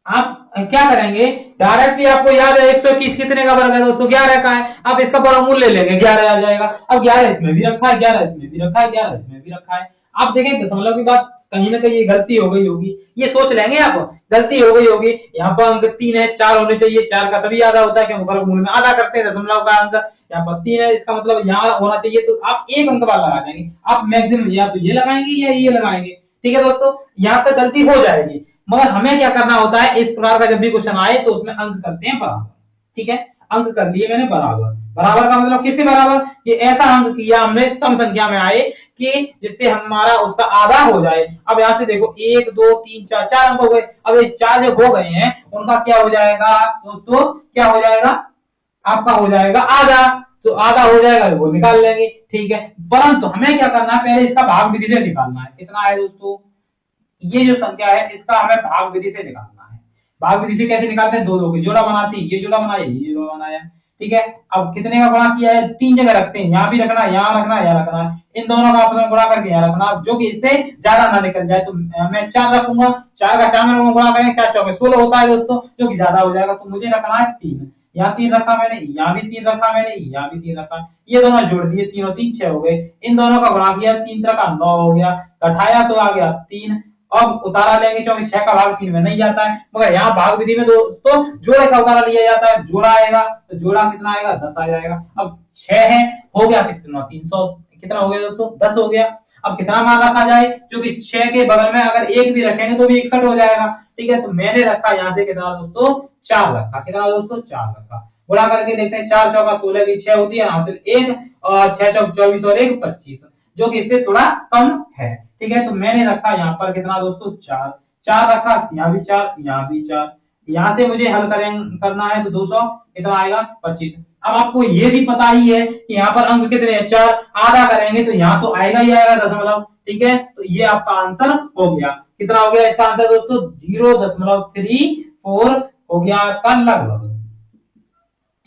आप क्या करेंगे, डायरेक्टली आपको याद है 121 कितने का वर्ग है दोस्तों, 11 का है। अब इसका वर्गमूल ले लेंगे, 11 आ जाएगा। अब 11 इसमें भी रखा है, 11 इसमें भी रखा है, 11 इसमें भी रखा है। आप देखें दशमलव की बात कहीं ना कहीं ये गलती हो गई होगी, ये सोच लेंगे आप, गलती हो गई होगी। यहाँ पर अंक 3 है, 4 होने चाहिए, 4 का तभी आधा होता है क्योंकि वर्गमूल में आधा करते हैं दशमलव का अंक। यहाँ पर 3 है, इसका मतलब यहाँ होना चाहिए, तो आप एक अंक वाला लगा देंगे। आप मैक्सिमम या तो ये लगाएंगे या ये लगाएंगे, ठीक है दोस्तों। यहाँ पे गलती हो जाएगी, मगर हमें क्या करना होता है, इस प्रकार का जब भी क्वेश्चन आए तो उसमें अंक करते हैं बराबर, ठीक है। अंक कर दिए मैंने बराबर। बराबर का मतलब किससे बराबर, ये ऐसा अंक किया हमने सम संख्या में आए कि जिससे हमारा उसका आधा हो जाए। अब यहाँ से देखो 1 2 3 4 4 अंक हो गए। अब ये 4 जो हो गए हैं उनका क्या हो जाएगा दोस्तों, क्या हो जाएगा, आपका हो जाएगा आधा। तो आधा हो जाएगा वो निकाल लेंगे, ठीक है। परंतु हमें क्या करना है, पहले इसका भाग विधि से निकालना है। कितना है दोस्तों, ये जो संख्या है इसका हमें भाग विधि से निकालना है। भाग विधि से कैसे निकालते हैं, दो दो की जोड़ा बनाती है, ये जोड़ा बनाया, ये जोड़ा बनाया, ठीक है। अब कितने का गुणा किया है, 3 जगह रखते हैं, यहाँ भी रखना, यहाँ रखना, यहाँ रखना, इन दोनों का आपस में गुणा करके यहाँ रखना, जो कि इससे ज्यादा ना निकल जाए। तो मैं 4 रखूंगा, 4 का 4 में गुणा करेंगे, 4 4 16 होता है दोस्तों, जो कि ज्यादा हो जाएगा। तो मुझे रखना है 3, यहाँ 3 रखा मैंने, यहाँ भी 3 रखा मैंने, यहाँ भी 3 रखा। ये दोनों जोड़ दिए, 3 और 3 6 हो गए। इन दोनों का गुणा किया, 3 का 9 हो गया, घटाया तो आ गया 3। अब उतारा लेंगे क्योंकि 6 का भाग 3 में नहीं जाता है, मगर यहाँ भाग विधि में दोस्तों जोड़े का उतारा लिया जाता है। जोड़ा आएगा तो जोड़ा कितना आएगा, 10 आ जाएगा। अब 6 है, हो गया कितना, 300, कितना हो गया दोस्तों, 10 हो गया। अब कितना मान रखा जाए, क्योंकि 6 के बगल में अगर 1 भी रखेंगे तो भी 61 हो जाएगा, ठीक है। तो मैंने रखा यहाँ से कितना दोस्तों, 4 रखा। कितना दोस्तों, 4 रखा। गुणा करके देखते हैं, 4 चौका 16 की 6 होती है, यहाँ से 1 और 6 चौक 24 और 1 25, जो कि इससे थोड़ा कम है, ठीक है। तो मैंने रखा यहाँ पर कितना दोस्तों, 4 4 रखा, यहाँ भी 4, यहाँ भी 4। यहाँ से मुझे हल करना है तो 200 कितना आएगा, 25। अब आपको ये भी पता ही है कि यहाँ पर अंक कितने हैं, 4, आधा करेंगे तो यहाँ तो आएगा ही आएगा दशमलव, ठीक है। तो ये आपका आंसर हो गया। कितना हो गया इसका आंसर दोस्तों, 0.34 हो गया आपका लगभग,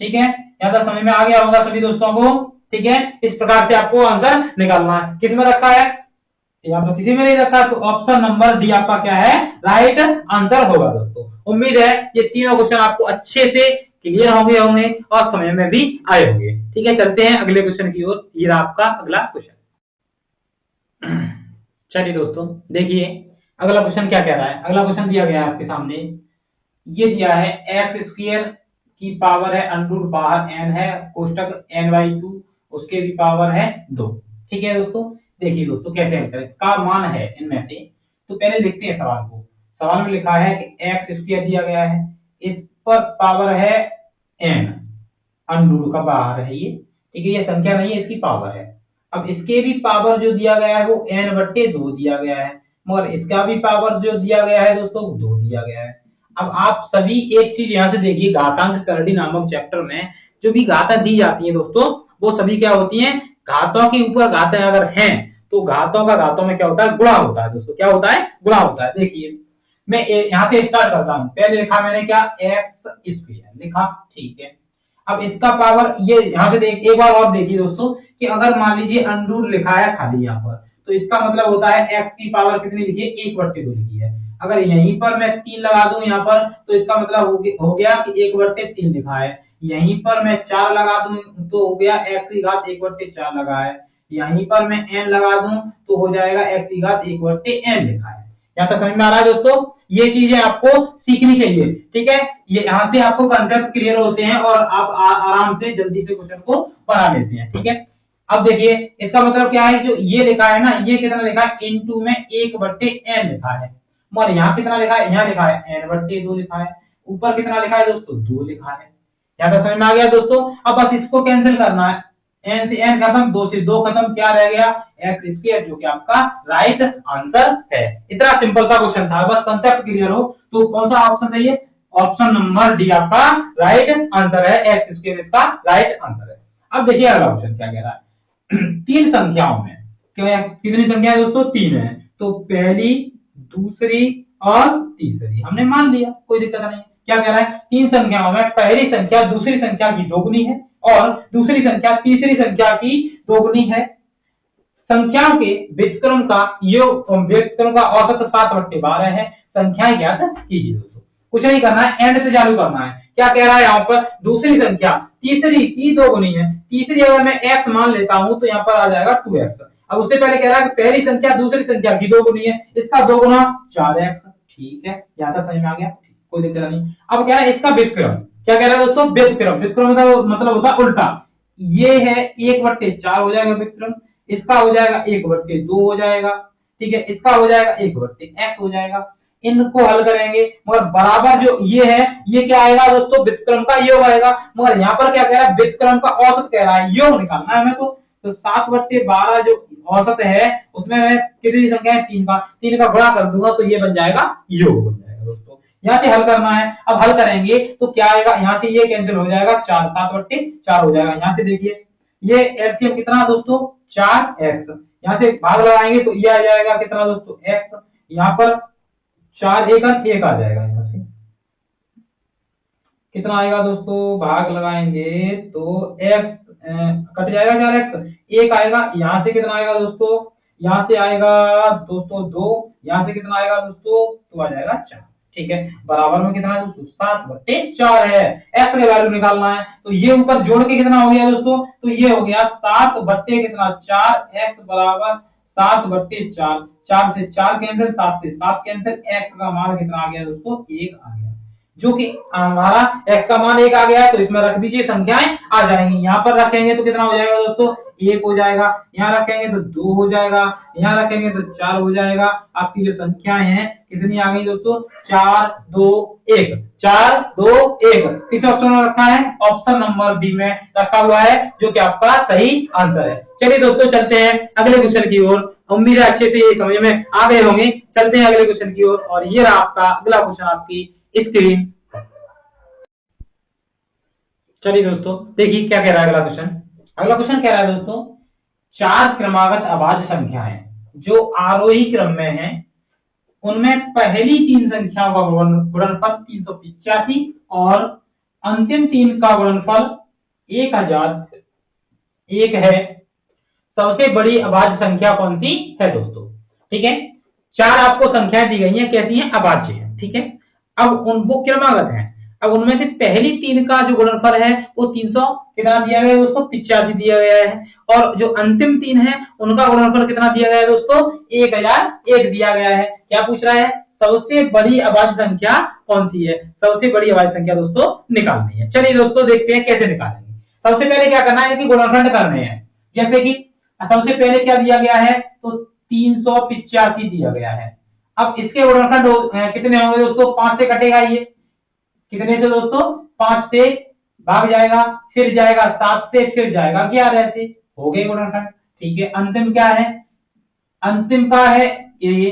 ठीक है। यहाँ तक समझ में आ गया होगा सभी दोस्तों को, ठीक है। इस प्रकार से आपको आंसर निकालना है। किस में रखा है, यहाँ पर किसी में नहीं रखा, तो ऑप्शन नंबर डी आपका क्या है, राइट आंसर होगा दोस्तों। उम्मीद है ये तीनों क्वेश्चन आपको अच्छे से क्लियर होंगे और समझ में भी आए होंगे, ठीक है। चलते हैं अगले क्वेश्चन की ओर। ये रहा आपका अगला क्वेश्चन। चलिए दोस्तों देखिए अगला क्वेश्चन क्या कह रहा है। अगला क्वेश्चन दिया गया है आपके सामने, ये दिया है एक्स स्क्वायर की पावर है अंडरूट बाहर n है, कोष्टक n/2, उसके भी पावर है 2, ठीक है दोस्तों। देखिए दोस्तों कैसे हल करें, का मान है इनमें से, तो पहले देखते हैं सवाल को। सवाल में लिखा है कि एक्स स्क्वायर दिया गया है, इस पर पावर है n, अंडरूट का बाहर है ये, ठीक है, ये संख्या नहीं है, इसकी पावर है। अब इसके भी पावर जो दिया गया है वो n/2 दिया गया है, मगर इसका भी पावर जो दिया गया है दोस्तों 2 दिया गया है। अब आप सभी एक चीज यहाँ से देखिए, घातांक करणी नामक चैप्टर में जो भी घाता दी जाती है दोस्तों, वो सभी क्या होती हैं, घातों के ऊपर घातें अगर हैं तो घातों का घातों में क्या होता है, गुणा होता है दोस्तों। क्या होता है, गुणा होता है। देखिए मैं यहाँ से स्टार्ट करता हूँ। पहले लिखा मैंने क्या, एक्स स्क्वायर लिखा, ठीक है। अब इसका पावर ये यहाँ से देख, एक बार और देखिए दोस्तों कि अगर मान लीजिए अंडरूट लिखा है खाली यहाँ पर, तो इसका मतलब होता है एक्स की पावर कितनी लिखी है, 1/2 लिखी है। अगर यहीं पर मैं 3 लगा दूं यहाँ पर, तो इसका मतलब हो गया कि 1/3 लिखा है। यहीं पर मैं 4 लगा दूं तो हो गया x की घात 1/4 लगा है। यहीं पर मैं n लगा दूं तो हो जाएगा x की घात 1/n लिखा है। यहाँ तक समझ में आ रहा है दोस्तों? ये चीजें आपको सीखनी चाहिए, ठीक है। ये यहाँ से आपको कंसेप्ट क्लियर होते हैं और आप आराम से जल्दी से क्वेश्चन को बना लेते हैं, ठीक है। अब देखिए इसका मतलब क्या है, जो ये लिखा है ना, ये कितना लिखा है, इनटू में 1/n लिखा है, मगर यहाँ कितना लिखा है, यहाँ लिखा है n/2 लिखा है। ऊपर कितना लिखा है दोस्तों, 2 लिखा है। यहाँ तक समझ में आ गया दोस्तों? अब बस इसको कैंसिल करना है, n से n खत्म, 2 से 2 खत्म, क्या रह गया, एक्स स्क्वायर, जो कि आपका राइट आंसर है। इतना सिंपल सा क्वेश्चन था, बस कंसेप्ट क्लियर हो तो कौन सा ऑप्शन है ये, ऑप्शन नंबर डी आपका राइट आंसर है, एक्स स्क्वायर इसका राइट आंसर है। अब देखिए अगला क्वेश्चन क्या कह रहा है। 3 संख्याओं में, कितनी संख्या है दोस्तों, 3 है, तो पहली, दूसरी और तीसरी हमने मान लिया, कोई दिक्कत नहीं। क्या कह रहा है, 3 संख्याओं में पहली संख्या दूसरी संख्या की दोगुनी है और दूसरी संख्या तीसरी संख्या की दोगुनी है। संख्याओं के व्युत्क्रम का योग, व्युत्क्रम का औसत 7/12 है। संख्याएं ज्ञात कीजिए दोस्तों। कुछ नहीं करना है, एंड से चालू करना है। क्या कह रहा है यहाँ पर, दूसरी संख्या तीसरी की दोगुनी है, तीसरी अगर मैं x मान लेता हूं तो यहाँ पर आ जाएगा 2x। अब उससे पहले कह रहा है कि पहली संख्या दूसरी संख्या की दोगुनी है, इसका दोगुना 4x, ठीक है। यहाँ तक समझ में आ गया, कोई दिक्कत नहीं। अब क्या है, इसका व्युत्क्रम, क्या कह रहा है दोस्तों, व्युत्क्रम, व्युत्क्रम मतलब होता है उल्टा। ये है 1/4 हो जाएगा व्युत्क्रम, इसका हो जाएगा 1/2 हो जाएगा, ठीक है। इसका हो जाएगा 1/x हो जाएगा। इनको हल करेंगे, मगर बराबर जो ये है, ये क्या आएगा दोस्तों, व्युत्क्रम का योग आएगा। मगर यहाँ पर क्या कह रहा है, व्युत्क्रम का औसत कह रहा है, योग निकालना है हमें। तो 7/12 जो औसत है उसमें मैं कितनी संख्या है, 3 का गुणा कर दूंगा तो ये बन जाएगा, योग बन जाएगा दोस्तों। यहाँ से हल करना है। अब हल करेंगे तो क्या आएगा, यहाँ से ये कैंसिल हो जाएगा, 7/4 हो जाएगा। यहाँ से देखिए ये एलसीएम कितना दोस्तों, 4x। यहाँ से भाग लगाएंगे तो ये आ जाएगा कितना दोस्तों, x। यहाँ पर 4 1 आ जाएगा, यहाँ से कितना आएगा दोस्तों, भाग लगाएंगे तो x कट जाएगा, 4x, 1 आएगा। यहाँ से कितना आएगा दोस्तों, यहाँ से आएगा दोस्तों 2, यहाँ से कितना आएगा दोस्तों, तो आ जाएगा 4, ठीक है। बराबर में कितना है दोस्तों, 7/4 है। x का वैल्यू निकालना है, तो ये ऊपर जोड़ के कितना हो गया दोस्तों, तो ये हो गया 7/4, x बराबर 7/4। 4 से 4 कैंसिल, 7 से 7 कैंसिल, x का मान कितना आ गया दोस्तों, 1 आ गया। जो कि हमारा x का मान 1 आ गया है, तो इसमें रख दीजिए, संख्याएं आ जाएंगी। यहाँ पर रखेंगे तो कितना हो जाएगा दोस्तों, 1 हो जाएगा। यहाँ रखेंगे तो 2 हो जाएगा, यहाँ रखेंगे तो 4 हो जाएगा। आपकी जो संख्याएं हैं कितनी आ गई दोस्तों, 4 2 1, 4 2 1। किस ऑप्शन में रखा है, ऑप्शन नंबर बी में रखा हुआ है, जो कि आपका सही आंसर है। चलिए दोस्तों चलते हैं अगले क्वेश्चन की ओर। उम्मीद है अच्छे से ये समझ में आ गए होंगे। चलते हैं अगले क्वेश्चन की ओर, और ये रहा आपका अगला क्वेश्चन आपकी स्क्रीन। चलिए दोस्तों देखिए क्या कह रहा है अगला क्वेश्चन। अगला क्वेश्चन कह रहा है दोस्तों, 4 क्रमागत अभाज्य संख्याएं जो आरोही क्रम में हैं, उनमें पहली 3 संख्याओं का गुणनफल 385 और अंतिम 3 का गुणनफल 1001 है। सबसे बड़ी अभाज्य संख्या कौन सी है दोस्तों, ठीक है। 4 आपको संख्याएं दी गई हैं, कैसी हैं, अभाज्य है, ठीक है। अब वो क्रमागत है। अब उनमें से पहली 3 का जो गुणनफल है वो 300 कितना दिया गया है दोस्तों, 85 दिया गया है। और जो अंतिम 3 है उनका गुणनफल कितना दिया गया है दोस्तों, 1001 दिया गया है। क्या पूछ रहा है, सबसे बड़ी अभाज्य संख्या कौन सी है, सबसे बड़ी अभाज्य संख्या दोस्तों निकालनी है। चलिए दोस्तों देखते हैं कैसे निकालेंगे। सबसे पहले क्या करना है कि गुणनखंड करने हैं। जैसे कि सबसे पहले क्या दिया गया है, तो 385 दिया गया है। अब इसके गुणनखंड कितने होंगे दोस्तों, 5 से कटेगा, ये कितने से दोस्तों, 5 से भाग जाएगा, फिर जाएगा 7 से, फिर जाएगा 11 से, हो गए गुणनखंड, ठीक है। अंतिम क्या है, अंतिम का है ये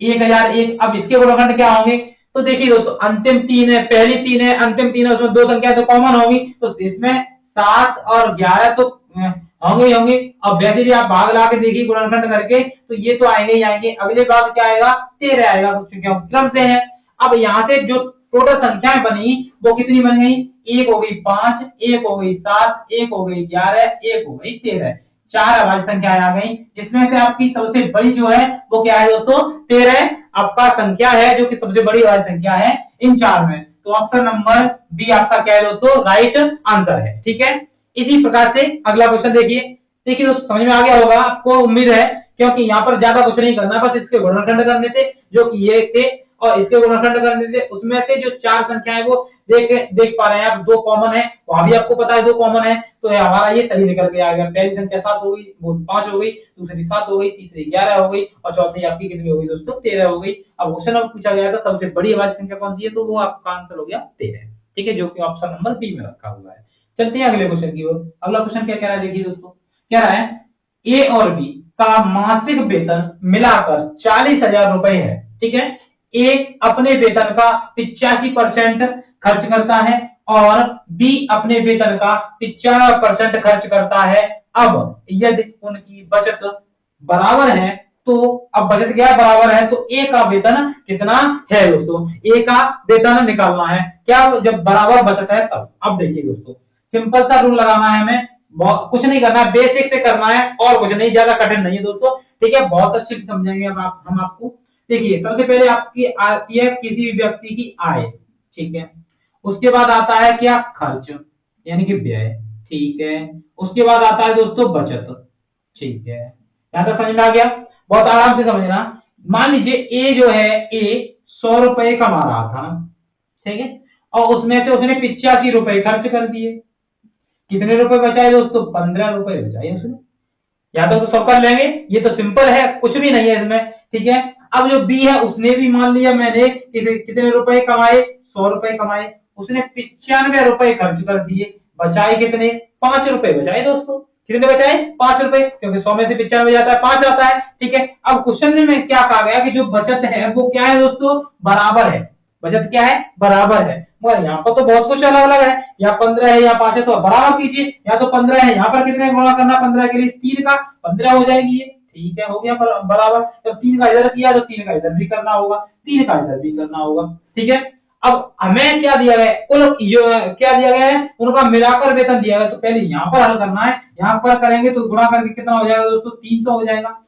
1001। अब इसके गुणनखंड क्या होंगे, तो देखिए दोस्तों अंतिम 3 है, पहली 3 है, अंतिम 3 है, उसमें 2 संख्या तो कॉमन होगी, तो इसमें 7 और 11 तो होंगे ही होंगे। अब वैसे भी आप भाग ला के देखिए गुणनखंड करके, तो ये तो आएंगे ही आएंगे। अगले बात क्या आएगा, 13 आएगा, क्योंकि हम क्रम से है, अब यहाँ से जो टोटल संख्याएं बनी वो कितनी बन गई, एक हो गई 5, एक हो गई 7, एक हो गई 11, एक हो गई 13, 4 अभाज्य संख्याएं आ गई, जिसमें से आपकी सबसे बड़ी जो है वो क्या है दोस्तों, 13 आपका संख्या है जो कि सबसे बड़ी अभाज्य संख्या है इन 4 में। तो ऑप्शन नंबर बी आपका क्या है दोस्तों, राइट आंसर है। ठीक है, इसी प्रकार से अगला क्वेश्चन देखिए दोस्तों, समझ में आ गया होगा आपको, उम्मीद है, क्योंकि यहाँ पर ज्यादा कुछ नहीं करना, बस इसके गुणनखंड करने थे जो कि ये थे, और इसके गुणनखंड करने थे, उसमें से जो 4 संख्याएं वो देख पा रहे हैं आप, 2 कॉमन है, वहां भी आपको पता है 2 कॉमन है, तो हमारा ये सही निकल के आएगा। पहली संख्या 7 हो गई, वो 5 हो गई, दूसरी 7 हो गई, तीसरी 11 हो गई, और चौथी आपकी कितनी हो गई दोस्तों, 13 हो गई। अब क्वेश्चन में पूछा गया था सबसे बड़ी अभाज्य संख्या कौन सी है, तो वो आपका आंसर हो गया 13। ठीक है, जो कि ऑप्शन नंबर बी में रखा हुआ है। चलते हैं अगले क्वेश्चन की ओर। अगला क्वेश्चन क्या कह रहा है, देखिए दोस्तों, कह रहा है ए और बी का मासिक वेतन मिलाकर 40,000 रुपए है। ठीक है, ए अपने वेतन का 85% खर्च करता है और बी अपने वेतन का 95% खर्च करता है। अब यदि उनकी बचत बराबर है, तो अब बचत क्या बराबर है, तो ए का वेतन कितना है दोस्तों, ए का वेतन निकालना है क्या, जब बराबर बचत है तब। अब देखिए दोस्तों, सिंपल सा रूल लगाना है हमें, कुछ नहीं करना है, बेसिक से करना है और कुछ नहीं, ज्यादा कठिन नहीं है दोस्तों। ठीक है, बहुत अच्छे से समझेंगे हम आपको। देखिए, सबसे पहले आपकी आती है किसी भी व्यक्ति की आय। ठीक है, उसके बाद आता है क्या, खर्च यानी कि व्यय। ठीक है, उसके बाद आता है दोस्तों बचत। ठीक है, यहां तक समझ में आ गया, बहुत आराम से समझना। मान लीजिए ए जो है, ए 100 रुपए कमा रहा था, ठीक है, और उसमें से उसने 85 रुपए खर्च कर दिए। कितने रुपए बचाए दोस्तों, 15 रुपए बचाए उसने। या तो सब कर लेंगे, ये तो सिंपल है, कुछ भी नहीं है इसमें। ठीक है, अब जो बी है उसने भी मान लिया मैंने कितने रुपए कमाए, 100 रुपए कमाए, उसने 95 रुपए खर्च कर दिए, बचाए कितने, 5 रुपए बचाए दोस्तों। कितने बचाए, 5 रुपए, क्योंकि 100 में से 95 जाता है 5 आता है। ठीक है, अब क्वेश्चन में क्या कहा गया कि जो बचत है वो क्या है दोस्तों, बराबर है। बचत क्या है, बराबर है। मगर यहाँ पर तो बहुत कुछ अलग अलग है, यहाँ 15 है, यहाँ 5 है, तो बराबर कीजिए। यहाँ तो 15 है, यहाँ पर कितने गुणा करना, 15 के लिए 3 का 15 हो जाएगी ये। ठीक है, हो गया बराबर। जब 3 का इधर किया तो 3 का इधर भी करना होगा, 3 का इधर भी करना होगा। ठीक है, अब हमें क्या दिया गया है, कुल क्या दिया गया है, उनका मिलाकर वेतन दिया गया। तो पहले यहाँ पर हल करना है, यहाँ पर करेंगे तो गुणा करके कितना हो जाएगा दोस्तों, 300 हो जाएगा।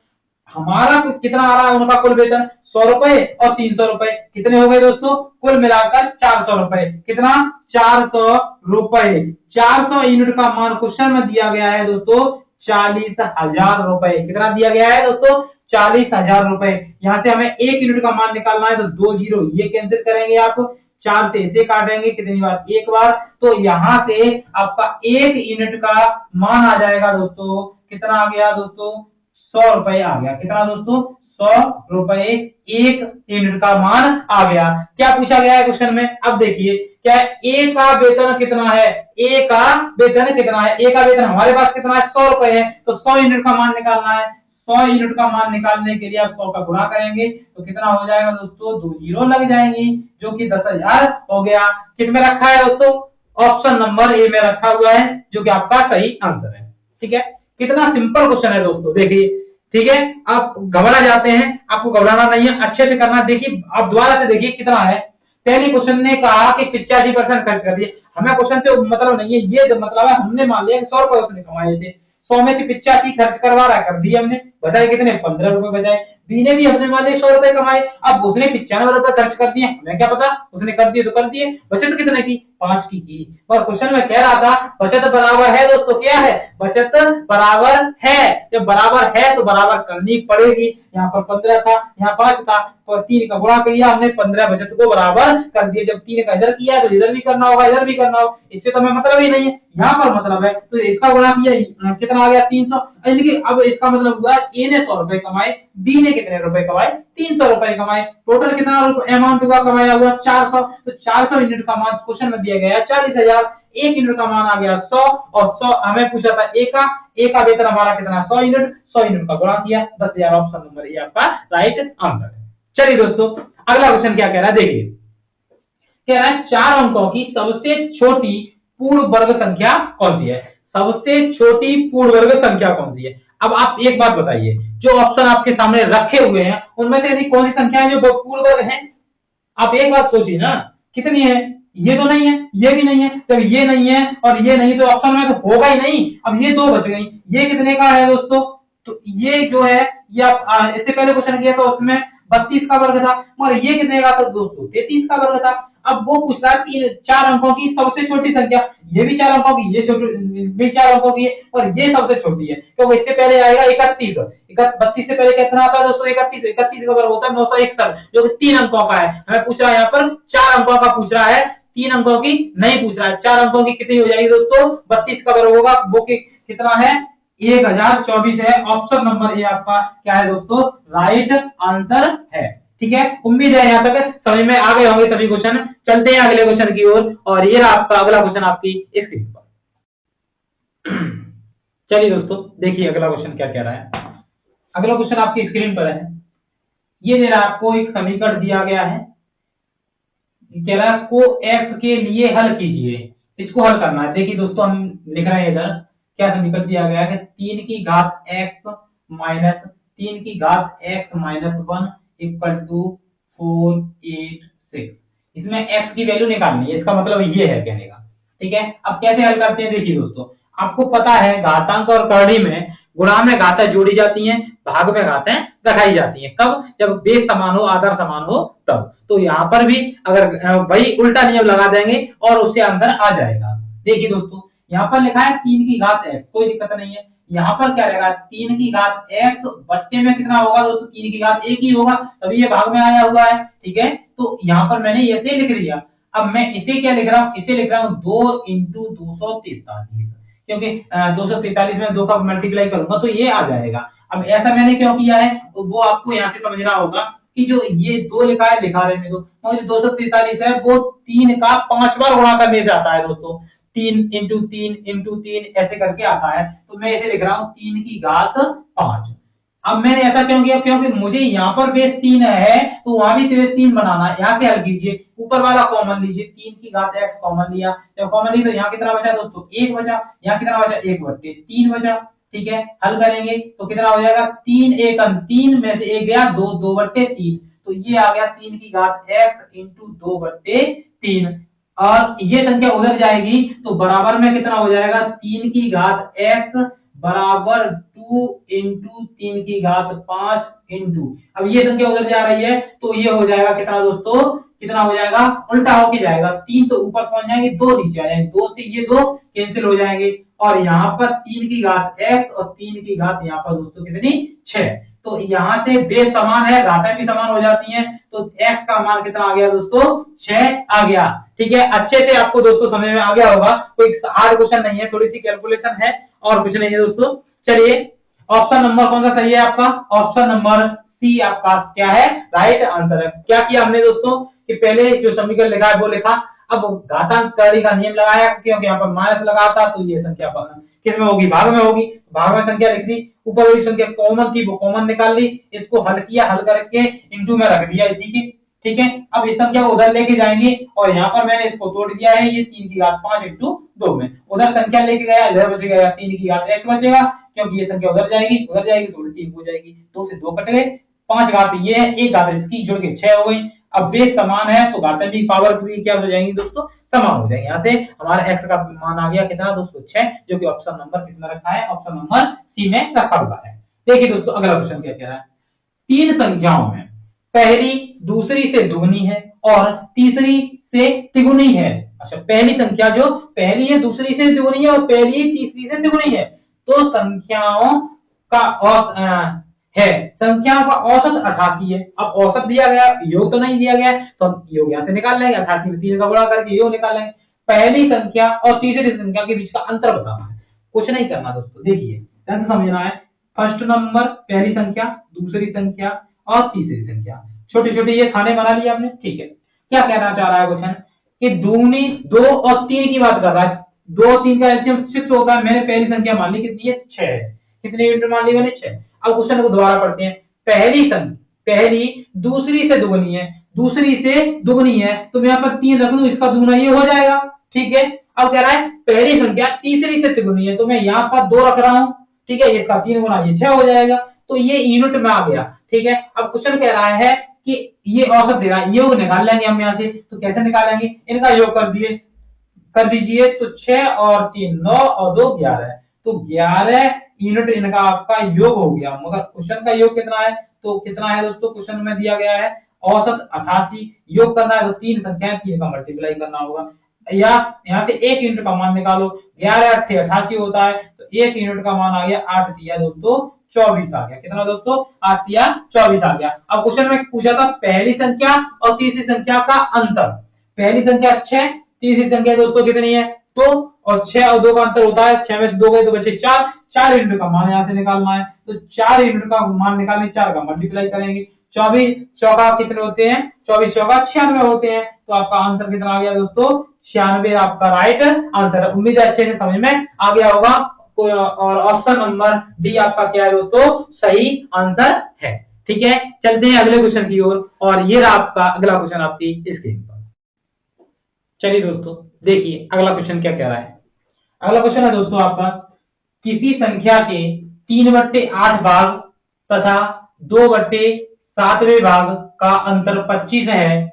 हमारा कितना आ रहा है उनका कुल वेतन, 100 रुपए और 300 रुपए, कितने हो गए दोस्तों, कुल मिलाकर 400 रुपए। कितना, 400 रुपए। 400 यूनिट का मान क्वेश्चन में दिया गया है दोस्तों 40,000 रुपए। कितना दिया गया है दोस्तों, 40,000 रुपए। यहाँ से हमें 1 यूनिट का मान निकालना है, तो 2 जीरो ये कैंसिल करेंगे आप, 4 से इसे काटेंगे कितनी बार, एक बार, तो यहाँ से आपका 1 यूनिट का मान आ जाएगा दोस्तों, कितना आ गया दोस्तों, 100 रुपए आ गया। कितना दोस्तों, 100 रुपए 1 यूनिट का मान आ गया। क्या पूछा गया है क्वेश्चन में, अब देखिए, क्या ए का वेतन कितना है, ए का वेतन कितना है, ए का वेतन हमारे पास कितना है, 100 रुपए है, तो 100 यूनिट का मान निकालना है। 100 यूनिट का मान निकालने के लिए आप 100 का गुणा करेंगे तो कितना हो जाएगा दोस्तों, 2 जीरो लग जाएंगी, जो कि 10,000 हो गया। किसमें रखा है दोस्तों, ऑप्शन नंबर ए में रखा हुआ है, जो कि आपका सही आंसर है। ठीक है, कितना सिंपल क्वेश्चन है दोस्तों, देखिए। ठीक है, आप घबरा जाते हैं, आपको घबराना नहीं है, अच्छे से करना। देखिए, आप दोबारा से देखिए कितना है। पहले क्वेश्चन ने कहा कि 85% खर्च कर दिए, हमें क्वेश्चन से मतलब नहीं है, ये मतलब है हमने मान लिया कि 100 रुपए उसने कमाए थे, 100 में से 85 खर्च करवा रहा कर दिए हमने, बचाए कितने, 15 रुपए बचाए। बी ने भी अपने मान लिया 100 रुपए कमाए, अब उसने 95 रुपए खर्च कर दिए, हमें क्या पता, उसने कर दिए तो कर दिए। बचत कितने की, 5 की। और क्वेश्चन में कह रहा था बचत बराबर है दोस्तों, क्या है, बचत बराबर है। जब बराबर है तो बराबर करनी पड़ेगी। यहाँ पर 15 था, यहाँ 5 था, तो 3 का गुणा किया हमने, 15 बचत को बराबर कर दिया। जब 3 का इधर किया तो इधर भी करना होगा, इधर भी करना होगा, इससे तो हमें मतलब ही नहीं है, यहाँ पर मतलब है, तो इसका गुणा किया कितना आ गया, 300। अब इसका मतलब हुआ ए ने 100 रुपए कमाए, बी ने कितने रुपए कमाए, 300 रुपए कमाए, टोटल कितना अमाउंट हुआ, कमाया हुआ 400। तो 400 यूनिट का मान क्वेश्चन में दिया गया 40,000, 1 यूनिट का मान आ गया 100, और 100 हमें पूछा था ए का वेतन हमारा कितना, 100 यूनिट, 100 यूनिट का गुणा किया, 10,000। ऑप्शन नंबर ए आपका राइट आंसर है। चलिए दोस्तों, अगला क्वेश्चन क्या कह रहा है, देखिए, कह रहा है 4 अंकों की सबसे छोटी पूर्ण वर्ग संख्या कौन सी है, सबसे छोटी पूर्ण वर्ग संख्या कौन सी है। अब आप एक बात बताइए, जो ऑप्शन आपके सामने रखे हुए हैं उनमें से ऐसी कौन सी संख्या है जो पूर्ण वर्ग है, आप एक बात सोचिए ना, कितनी है, ये तो नहीं है, ये भी नहीं है, जब ये नहीं है और ये नहीं तो ऑप्शन में तो होगा ही नहीं। अब ये दो बच गई, ये कितने का है दोस्तों, तो ये जो है ये आप इससे पहले क्वेश्चन किया था उसमें 32 का वर्ग था, और ये कितने का था दोस्तों, 33 का वर्ग था। अब वो पूछ रहा है तीन 4 अंकों की सबसे छोटी संख्या, ये भी 4 अंकों की, ये छोटी भी 4 अंकों की है, और ये सबसे छोटी है, तो इससे पहले आएगा 31। 32 से पहले कितना आता है दोस्तों, 31। 31 का वर्ग होता है 961, जो कि 3 अंकों का है। हमें पूछ रहा है यहाँ पर 4 अंकों का पूछ रहा है, 3 अंकों की नहीं पूछ रहा है। 4 अंकों की कितनी हो जाएगी दोस्तों, 32 का वर्ग होगा, वो कितना है, 1024 है। ऑप्शन नंबर ए आपका क्या है दोस्तों, राइट आंसर है। ठीक है, उम्मीद है यहाँ तक समझ में आ गए होंगे सभी क्वेश्चन। चलते हैं अगले क्वेश्चन की ओर, और ये रहा आपका अगला क्वेश्चन आपकी स्क्रीन पर। चलिए दोस्तों देखिए अगला क्वेश्चन क्या कह रहा है। अगला क्वेश्चन आपकी स्क्रीन पर है। ये दे रहा है आपको, एक समीकरण दिया गया है, कह रहा है को x के लिए हल कीजिए, इसको हल करना है। देखिए दोस्तों हम लिख रहे हैं इधर, क्या समीकरण दिया गया है, 3 की घात x माइनस 3 की घात x माइनस 1 इक्वल टू 486। इसमें x की वैल्यू निकालनी है, इसका मतलब ये है कहने का। ठीक है, अब कैसे हल करते हैं, देखिए दोस्तों आपको पता है घातांक और करणी में गुणा में घातें जोड़ी जाती हैं, भाग में घातें घटाई जाती हैं। कब, जब बेस समान हो, आधार समान हो तब। तो यहाँ पर भी अगर वही उल्टा नियम लगा देंगे और उससे आंसर आ जाएगा। देखिए दोस्तों यहाँ पर लिखा है 3 की घात x, कोई दिक्कत नहीं है। यहाँ पर क्या रहेगा, 3 की घात x बच्चे में कितना होगा दोस्तों, 3 की घात 1 ही होगा, तभी ये भाग में आया हुआ है। ठीक है, तो यहाँ पर मैंने ऐसे लिख दिया। अब मैं इसे क्या लिख रहा हूँ, इसे लिख रहा हूँ 2 इंटू 243, क्योंकि 243 में 2 का मल्टीप्लाई करूंगा तो ये आ जाएगा। अब ऐसा मैंने क्यों किया है, तो वो आपको यहाँ से समझना होगा कि जो ये 2 लिखा है, लिखा रहने दो, और 243 है वो 3 का 5 बार गुणा करने से आता है दोस्तों, 3 इंटू 3 इंटू 3 ऐसे करके आता है। तो मैं इसे लिख रहा हूँ 3 की घात 5। अब मैंने ऐसा क्यों किया, क्योंकि मुझे यहाँ पर बेस 3 है तो वहां भी बेस 3 बनाना है। यहाँ से हल कीजिए, ऊपर वाला कॉमन लीजिए, 3 की घात x कॉमन लिया, जब कॉमन ली तो यहाँ कितना बचा दोस्तों, 1 बचा, यहाँ कितना बचा 1/3 बचा। ठीक है, हल करेंगे तो कितना हो जाएगा, 3 1 3 में से 1 गया 2, 2/3, तो ये आ गया 3 की घात x इंटू 2/3। और ये संख्या उधर जाएगी तो बराबर में कितना हो जाएगा, 3 की घात x बराबर 2 इंटू 3 की घात 5 इंटू, अब ये संख्या उधर जा रही है तो ये हो जाएगा कितना दोस्तों, कितना हो जाएगा, उल्टा होके जाएगा, 3 तो ऊपर पहुंच जाएंगे, 2 नीचे आ जाएंगे, 2 से ये 2 कैंसिल हो जाएंगे, और यहाँ पर 3 की घात x और 3 की घात यहाँ पर दोस्तों कितनी 6। तो यहाँ से बेस समान है, घातें भी समान हो जाती हैं, तो x का मान कितना आ गया दोस्तों, 6 आ गया। ठीक है, अच्छे से आपको दोस्तों समझ में आ गया होगा, कोई हार्ड क्वेश्चन नहीं है, थोड़ी सी कैलकुलेशन है और कुछ नहीं है दोस्तों। चलिए ऑप्शन नंबर कौन सा सही है आपका, ऑप्शन नंबर सी आपका क्या है, राइट आंसर है। क्या किया हमने दोस्तों कि पहले जो समीकरण लिखा है वो लिखा, अब घातांक करणी का नियम लगाया, क्योंकि यहाँ पर माइनस लगा था तो ये संख्या किस में होगी, भाग में होगी, भाग में संख्या लिख दी, ऊपर वाली संख्या कॉमन थी वो कॉमन निकाल ली, इसको हल किया, हल करके इंटू में रख दिया इसी की। ठीक है, अब इस संख्या को उधर लेके जाएंगे और यहाँ पर मैंने इसको तोड़ दिया है, ये 3 की घात 5 इंटू 2 में, उधर संख्या लेके गया, इधर बच गया 3 की घात x बचेगा, क्योंकि ये संख्या उधर जाएगी तो उल्टी हो जाएगी, 2 से 2 कट गए, 5 घात ये है, 1 घात इसकी जुड़ के 6 हो गई। अब बेस समान है तो घातें भी पावर भी क्या हो जाएंगी दोस्तों, समान हो जाएंगे। यहाँ से हमारा x का मान आ गया कितना दोस्तों 6, जो कि ऑप्शन नंबर कितना रखा है, ऑप्शन नंबर सी में रखा हुआ है। देखिए दोस्तों अगला क्वेश्चन क्या कह रहा है, 3 संख्याओं में पहली दूसरी से दुगनी है और तीसरी से तिगुनी है। अच्छा, पहली संख्या जो पहली है दूसरी से दुगनी है और पहली तीसरी से तिगुनी है, तो संख्याओं का है, संख्याओं का औसत 88 है। अब औसत दिया गया, योग तो नहीं दिया गया, तो हम योग यहाँ से निकाल लेंगे, 88 में 3 का गुणा करके योग निकाल लेंगे। पहली संख्या और तीसरी संख्या के बीच का अंतर बताना है, कुछ नहीं करना दोस्तों। देखिए ध्यान से समझना है, फर्स्ट नंबर पहली संख्या, दूसरी संख्या और तीसरी संख्या, छोटे छोटे ये खाने बना लिए आपने। ठीक है, क्या कहना चाह रहा है क्वेश्चन कि दूनी 2 और 3 की बात कर रहा है, 2 और 3 का एलसीएम 6 होता है, मैंने पहली संख्या मान ली कितनी है, 6 है, कितनी यूनिट मान ली मैंने 6। अब क्वेश्चन को दोबारा पढ़ते हैं, पहली दूसरी से दुगनी है, दूसरी से दुगनी है, तो मैं यहाँ पर 3 रख दूं, इसका दुगना ये हो जाएगा। ठीक है, अब कह रहा है पहली संख्या तीसरी से तिगुनी है, तो मैं यहाँ पर 2 रख रहा हूँ। ठीक है, इसका 3 गुना ये 6 हो जाएगा, तो ये यूनिट में आ गया। ठीक है, अब क्वेश्चन कह रहा है कि ये औसत दे रहा है, योग निकाल लेंगे हम यहाँ से। तो कैसे निकालेंगे, इनका योग कर दीजिए। तो 6 और 3 9 और 2 11, तो 11 यूनिट इनका आपका योग हो गया। मगर क्वेश्चन का योग कितना है, तो कितना है दोस्तों, क्वेश्चन में दिया गया है औसत 88, योग करना है तो तीन संख्याएं, तीन का मल्टीप्लाई करना होगा, या यहाँ से एक यूनिट का मान निकालो। 11 8 88 होता है, तो एक यूनिट का मान आ गया 8 दिया दोस्तों 24 आ गया। कितना दोस्तों, 8 या 24 आ गया। अब क्वेश्चन में पूछा था पहली संख्या और तीसरी संख्या का अंतर। पहली संख्या 6, तीसरी संख्या दोस्तों कितनी है 2, और 6 और 2 का अंतर होता है 6 में से 2 गए तो बचे 4, 4 यूनिट का मान यहाँ से निकालना है। तो 4 यूनिट का मान निकालने 4 का मल्टीप्लाई करेंगे। 24 चौका कितने होते हैं, 24 चौका 96 होते हैं। तो आपका आंसर कितना आ गया दोस्तों, 96 आपका राइट आंसर है। उम्मीद है अच्छे से समझ में आ गया होगा। और ऑप्शन नंबर डी आपका क्या है दोस्तों, सही आंसर है। ठीक है, चलते हैं अगले क्वेश्चन की ओर। और ये रहा आपका अगला क्वेश्चन आपकी स्क्रीन पर। चलिए दोस्तों देखिए अगला क्वेश्चन क्या कह रहा है। अगला क्वेश्चन है दोस्तों आपका, किसी संख्या के 3/8 भाग तथा 2/7वें भाग का अंतर 25 है,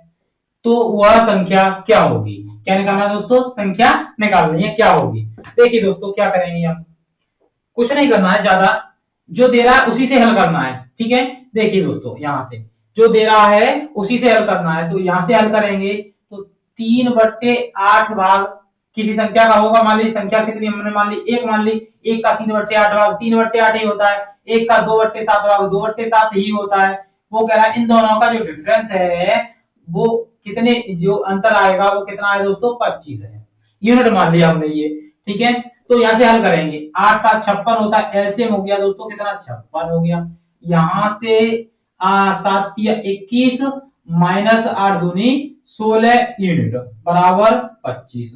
तो वह संख्या क्या होगी। क्या निकालना है दोस्तों, संख्या निकालनी है, क्या होगी। देखिए दोस्तों क्या करेंगे हम, कुछ नहीं करना है ज्यादा, जो दे रहा है उसी से हल करना है। ठीक है, देखिए दोस्तों यहाँ से जो दे रहा है उसी से हल करना है। तो यहाँ से हल करेंगे तो 3/8 भाग किसी संख्या का होगा। मान ली संख्या कितनी हमने मान ली 1, मान ली 1 का 3/8 भाग 3/8 ही होता है। 1 का 2/7 भाग 2/7 ही होता है। वो कह रहा है इन दोनों का जो डिफरेंस है वो कितने, जो अंतर आएगा वो कितना है दोस्तों, 25 है। यूनिट मान लिया हमने ये। ठीक है, तो यहाँ से हल करेंगे। 8 7 56 होता है, एलसीएम हो गया दोस्तों कितना, 56 हो गया। यहाँ से 7 या 21 माइनस 8 दूनी 16 यूनिट बराबर 25।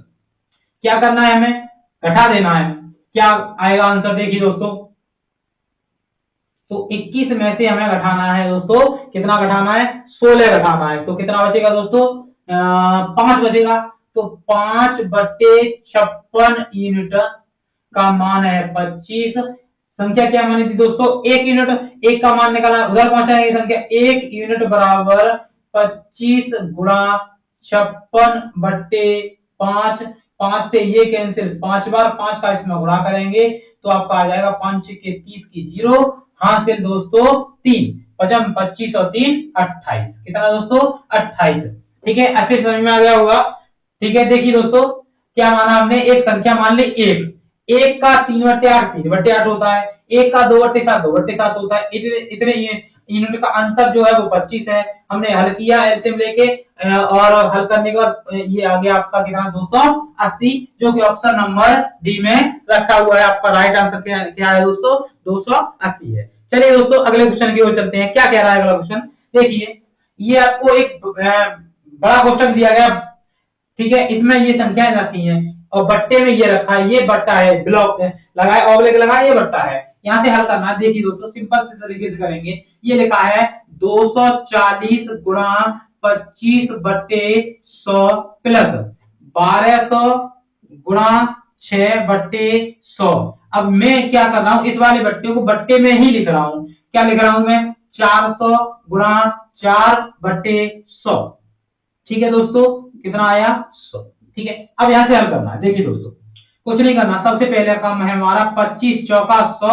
क्या करना है, हमें घटा देना है। क्या आएगा आंसर, देखिए दोस्तों। तो 21 में से हमें घटाना है दोस्तों, कितना घटाना है, 16 घटाना है। तो कितना बचेगा दोस्तों, 5 बचेगा। तो 5/56 यूनिट का मान है 25। संख्या क्या मानी थी दोस्तों, 1 यूनिट। 1 का मान निकालना, उधर पहुंचाएंगे संख्या 1 यूनिट बराबर 25 गुणा 56/5। 5 से ये कैंसिल, 5 बार 5 का इसमें गुणा करेंगे तो आपका आ जाएगा 5 के 30 की 0, हासिल दोस्तों 3, 55 25 और 3 28। कितना दोस्तों, 28। ठीक है, अच्छे समझ में आ गया होगा। ठीक है, देखिए दोस्तों क्या माना हमने, एक संख्या मान ली 1, 1 का 3/8 3/8 होता है। 1 का 2/7 2/7 होता है। इतने यूनिट का अंतर जो है वो 25 है। हमने हल किया एलसीएम लेके, और हल करने के बाद ये आ गया आपका कितना 280, जो कि ऑप्शन नंबर डी में रखा हुआ है। आपका राइट आंसर क्या है दोस्तों, 280 है। चलिए दोस्तों अगले क्वेश्चन की ओर चलते हैं। क्या कह रहा है अगला क्वेश्चन, देखिए ये आपको एक बड़ा क्वेश्चन दिया गया। ठीक है, इसमें ये संख्याएं रखी हैं और बट्टे में ये रखा है, ये बट्टा है, ब्लॉक लगाए, ऑब्लिक लगाए, ये बट्टा है। यहाँ से हल करना है। देखिए दोस्तों सिंपल से तरीके से करेंगे। ये लिखा है 240 गुणा 25/100 प्लस 1200 गुणा 6/100। अब मैं क्या कर रहा हूँ, इस वाले बट्टे को बट्टे में ही लिख रहा हूँ। क्या लिख रहा हूँ मैं, 400 गुणा 4/100। ठीक है दोस्तों, कितना आया 100। ठीक है, अब यहाँ से हल करना है। देखिए दोस्तों कुछ नहीं करना, सबसे पहले काम है हमारा 25 चौका 100,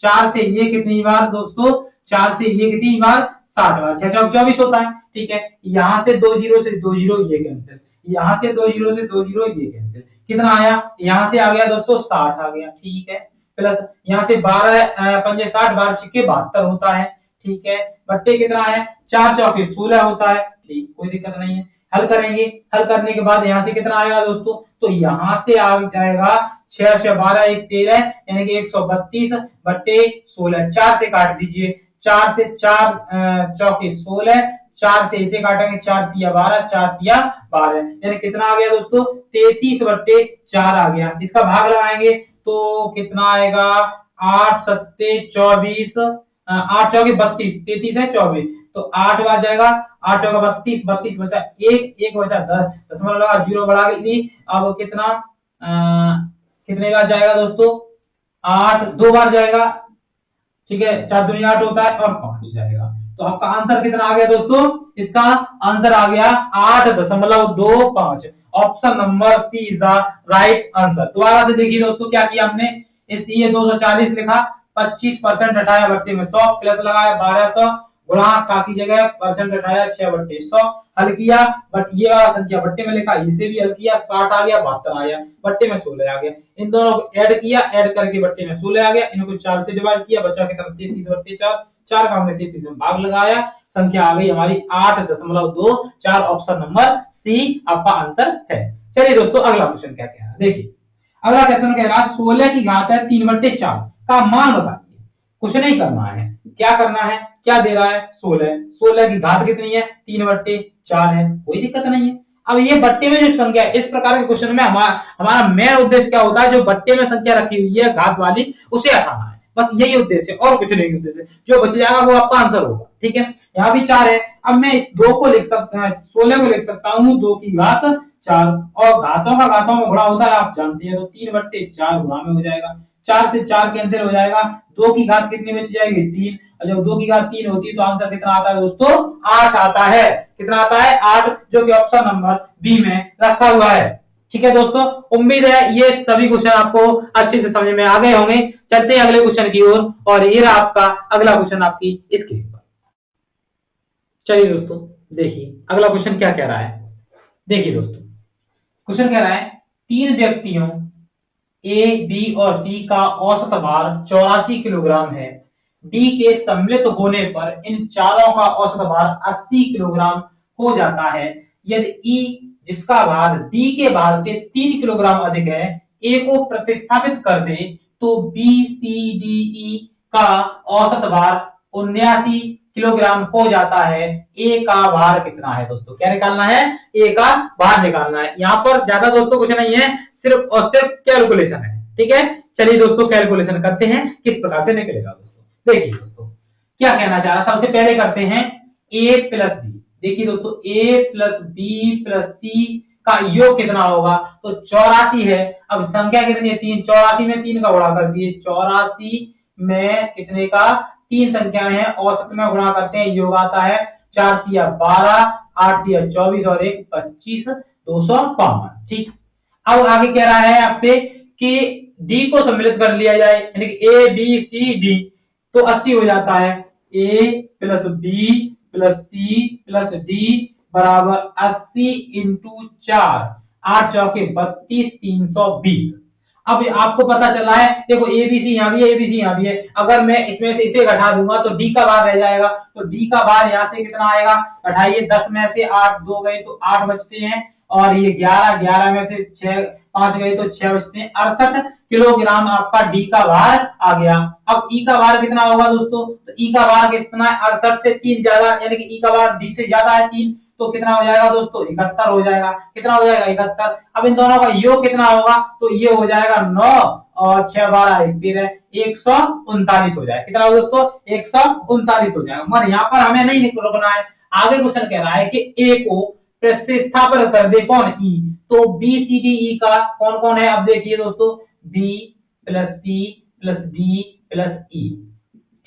4 से ये कितनी बार दोस्तों, 4 से ये कितनी बार, 60 बार, 6 चौक 24 होता है। ठीक है, यहाँ से 2 0 से 2 0 ये कैंसिल, यहाँ से 2 0 से 2 0 ये कैंसिल, कितना आया, यहाँ से आ गया दोस्तों 60 आ गया। ठीक है, प्लस यहाँ से 12 पंजे 60, 12 छिक्के 72 होता है। ठीक है, बट्टे कितना है, 4 चौके 16 होता है। ठीक, कोई दिक्कत नहीं है। हल करेंगे, हल करने के बाद यहाँ से कितना आएगा दोस्तों, तो यहाँ से आ जाएगा 6 से 12 1 13, यानी कि 132/16। 4 से काट दीजिए, 4 से 4 चौके 16, 4 से इसे काटेंगे, 4 तिया 12, 4 तिया 12, यानी कितना आ गया दोस्तों, 33/4 आ गया। इसका भाग लगाएंगे तो कितना आएगा, 8 7 24, 8 चौके 32, 33 है 24, तो 8 बार जाएगा, 8 चौका 32, 32 बचा 1, 1 बचा 10, दशमलव लगा 0 बढ़ा ली। अब कितना कितने बार जाएगा दोस्तों, 8 2 बार जाएगा। ठीक है, 4 दूनी 8 होता है और 5 जाएगा। तो आपका आंसर कितना आ गया दोस्तों? इसका आंसर आ गया 8.25। Option number C is the right answer. दोबारा से देखिए दोस्तों, क्या किया हमने, इसलिए 240 लिखा, 25% हटाया, बट्टे में 100 प्लस लगाया 1200, गुणा का की जगह परसेंट हटाया 6/100, हल किया, बट ये वाला संख्या बट्टे में लिखा, इसे भी हल किया, 60 आ गया, 72 आ गया, बट्टे में 16 आ गया। इन दोनों को ऐड किया, ऐड करके बट्टे में 16 आ गया, इनको 4 से डिवाइड किया, बचा कितना 33/4, 4 का हमने 33 में भाग लगाया, संख्या आ गई हमारी 8.24। ऑप्शन नंबर सी आपका आंसर है। चलिए दोस्तों, अगला क्वेश्चन क्या कह रहा है, देखिए अगला क्वेश्चन कह रहा है 16 की घात है 3/4 का मान बताइए। कुछ नहीं करना है, क्या करना है, क्या दे रहा है 16 की घात कितनी है 3/4 है, कोई दिक्कत नहीं है। अब ये बट्टे में जो संख्या है, इस प्रकार के क्वेश्चन में हमारा मेन उद्देश्य क्या होता है, जो बट्टे में संख्या रखी हुई है घात वाली उसे हटाना है, बस यही उद्देश्य है और कुछ नहीं उद्देश्य। जो बच जाएगा वो आपका आंसर होगा, ठीक है। यहाँ भी 4 है, अब मैं 2 को लिख सकता हूँ, 16 को लिख सकता हूँ 2 की घात 4, और घातों का घातों में गुणा होता है आप जानते हैं, तो 3/4 गुणा में हो जाएगा, 4 से 4 कैंसिल हो जाएगा, 2 की घात कितनी बच जाएगी 3, और जब 2 की घात 3 होती है तो आंसर कितना आता है दोस्तों 8 आता है। कितना आता है 8, जो कि ऑप्शन नंबर बी में रखा हुआ है। ठीक है दोस्तों, उम्मीद है ये सभी क्वेश्चन आपको अच्छे से समझ में आ गए होंगे। चलते हैं अगले क्वेश्चन की ओर, और ये रहा आपका अगला क्वेश्चन आपकी स्क्रीन पर। चलिए दोस्तों, देखिए अगला क्वेश्चन क्या कह रहा है। देखिए दोस्तों, क्वेश्चन कह रहा है 3 व्यक्तियों ए, बी और सी का औसत भार 84 किलोग्राम है। डी के सम्मिलित होने पर इन चारों का औसत भार 80 किलोग्राम हो जाता है। यदि ई, जिसका भार डी के भार से 3 किलोग्राम अधिक है, ए को प्रतिस्थापित कर दे, तो बी, सी, डी, ई का औसत भार 79 किलोग्राम हो जाता है। ए का भार कितना है दोस्तों? क्या निकालना है? ए का भार निकालना है। यहाँ पर ज्यादा दोस्तों कुछ नहीं है, सिर्फ और सिर्फ कैलकुलेशन है, ठीक है। चलिए दोस्तों, कैलकुलेशन करते हैं किस प्रकार से निकलेगा दोस्तों। देखिए दोस्तों, क्या कहना चाह रहा, सबसे पहले करते हैं ए प्लस बी। देखिए दोस्तों, A plus B plus C का योग कितना होगा, तो 84 है। अब संख्या कितनी है 3, 84 में 3 का गुणा कर दिए, 84 में कितने का 3 संख्याएं हैं, औसत में गुणा करते हैं, योग आता है 4 तिया 12, 8 तिया 24 और 1 25, 252। ठीक, अब आगे कह रहा है आपसे कि डी को सम्मिलित कर लिया जाए, यानी कि ए बी सी डी, तो 80 हो जाता है। A plus B plus c plus d बराबर 80 इंटू 4, 8 चौके 32, 320। अब आपको पता चला है, देखो एबीसी यहाँ भी है, एबीसी यहाँ भी है, अगर मैं इसमें से इसे घटा दूंगा तो डी का भार रह जाएगा, तो डी का भार यहाँ से कितना आएगा, घटाइए 10 में से 8 2 गए तो 8 बचते हैं, और ये 11 में से 6 5 गए तो 6 बचते हैं, 68 किलोग्राम आपका डी का भार आ गया। अब ई का भार कितना होगा दोस्तों, तो ई का भार कितना है 68 से 3 ज्यादा, यानी कि ई का भार डी से ज्यादा है 3, तो कितना हो जाएगा दोस्तों 71 हो जाएगा। कितना हो जाएगा 71। अब इन दोनों का योग कितना होगा, तो ये हो जाएगा 9 और 6 12 13, 139 हो जाएगा। कितना हो दोस्तों 139 हो जाएगा। मगर यहाँ पर हमें नहीं रुकना है, आगे क्वेश्चन कह रहा है कि ए को प्रतिस्थापित कर दे, कौन ई, तो बी सी डी ई का कौन कौन है, अब देखिए दोस्तों b plus c plus d plus e,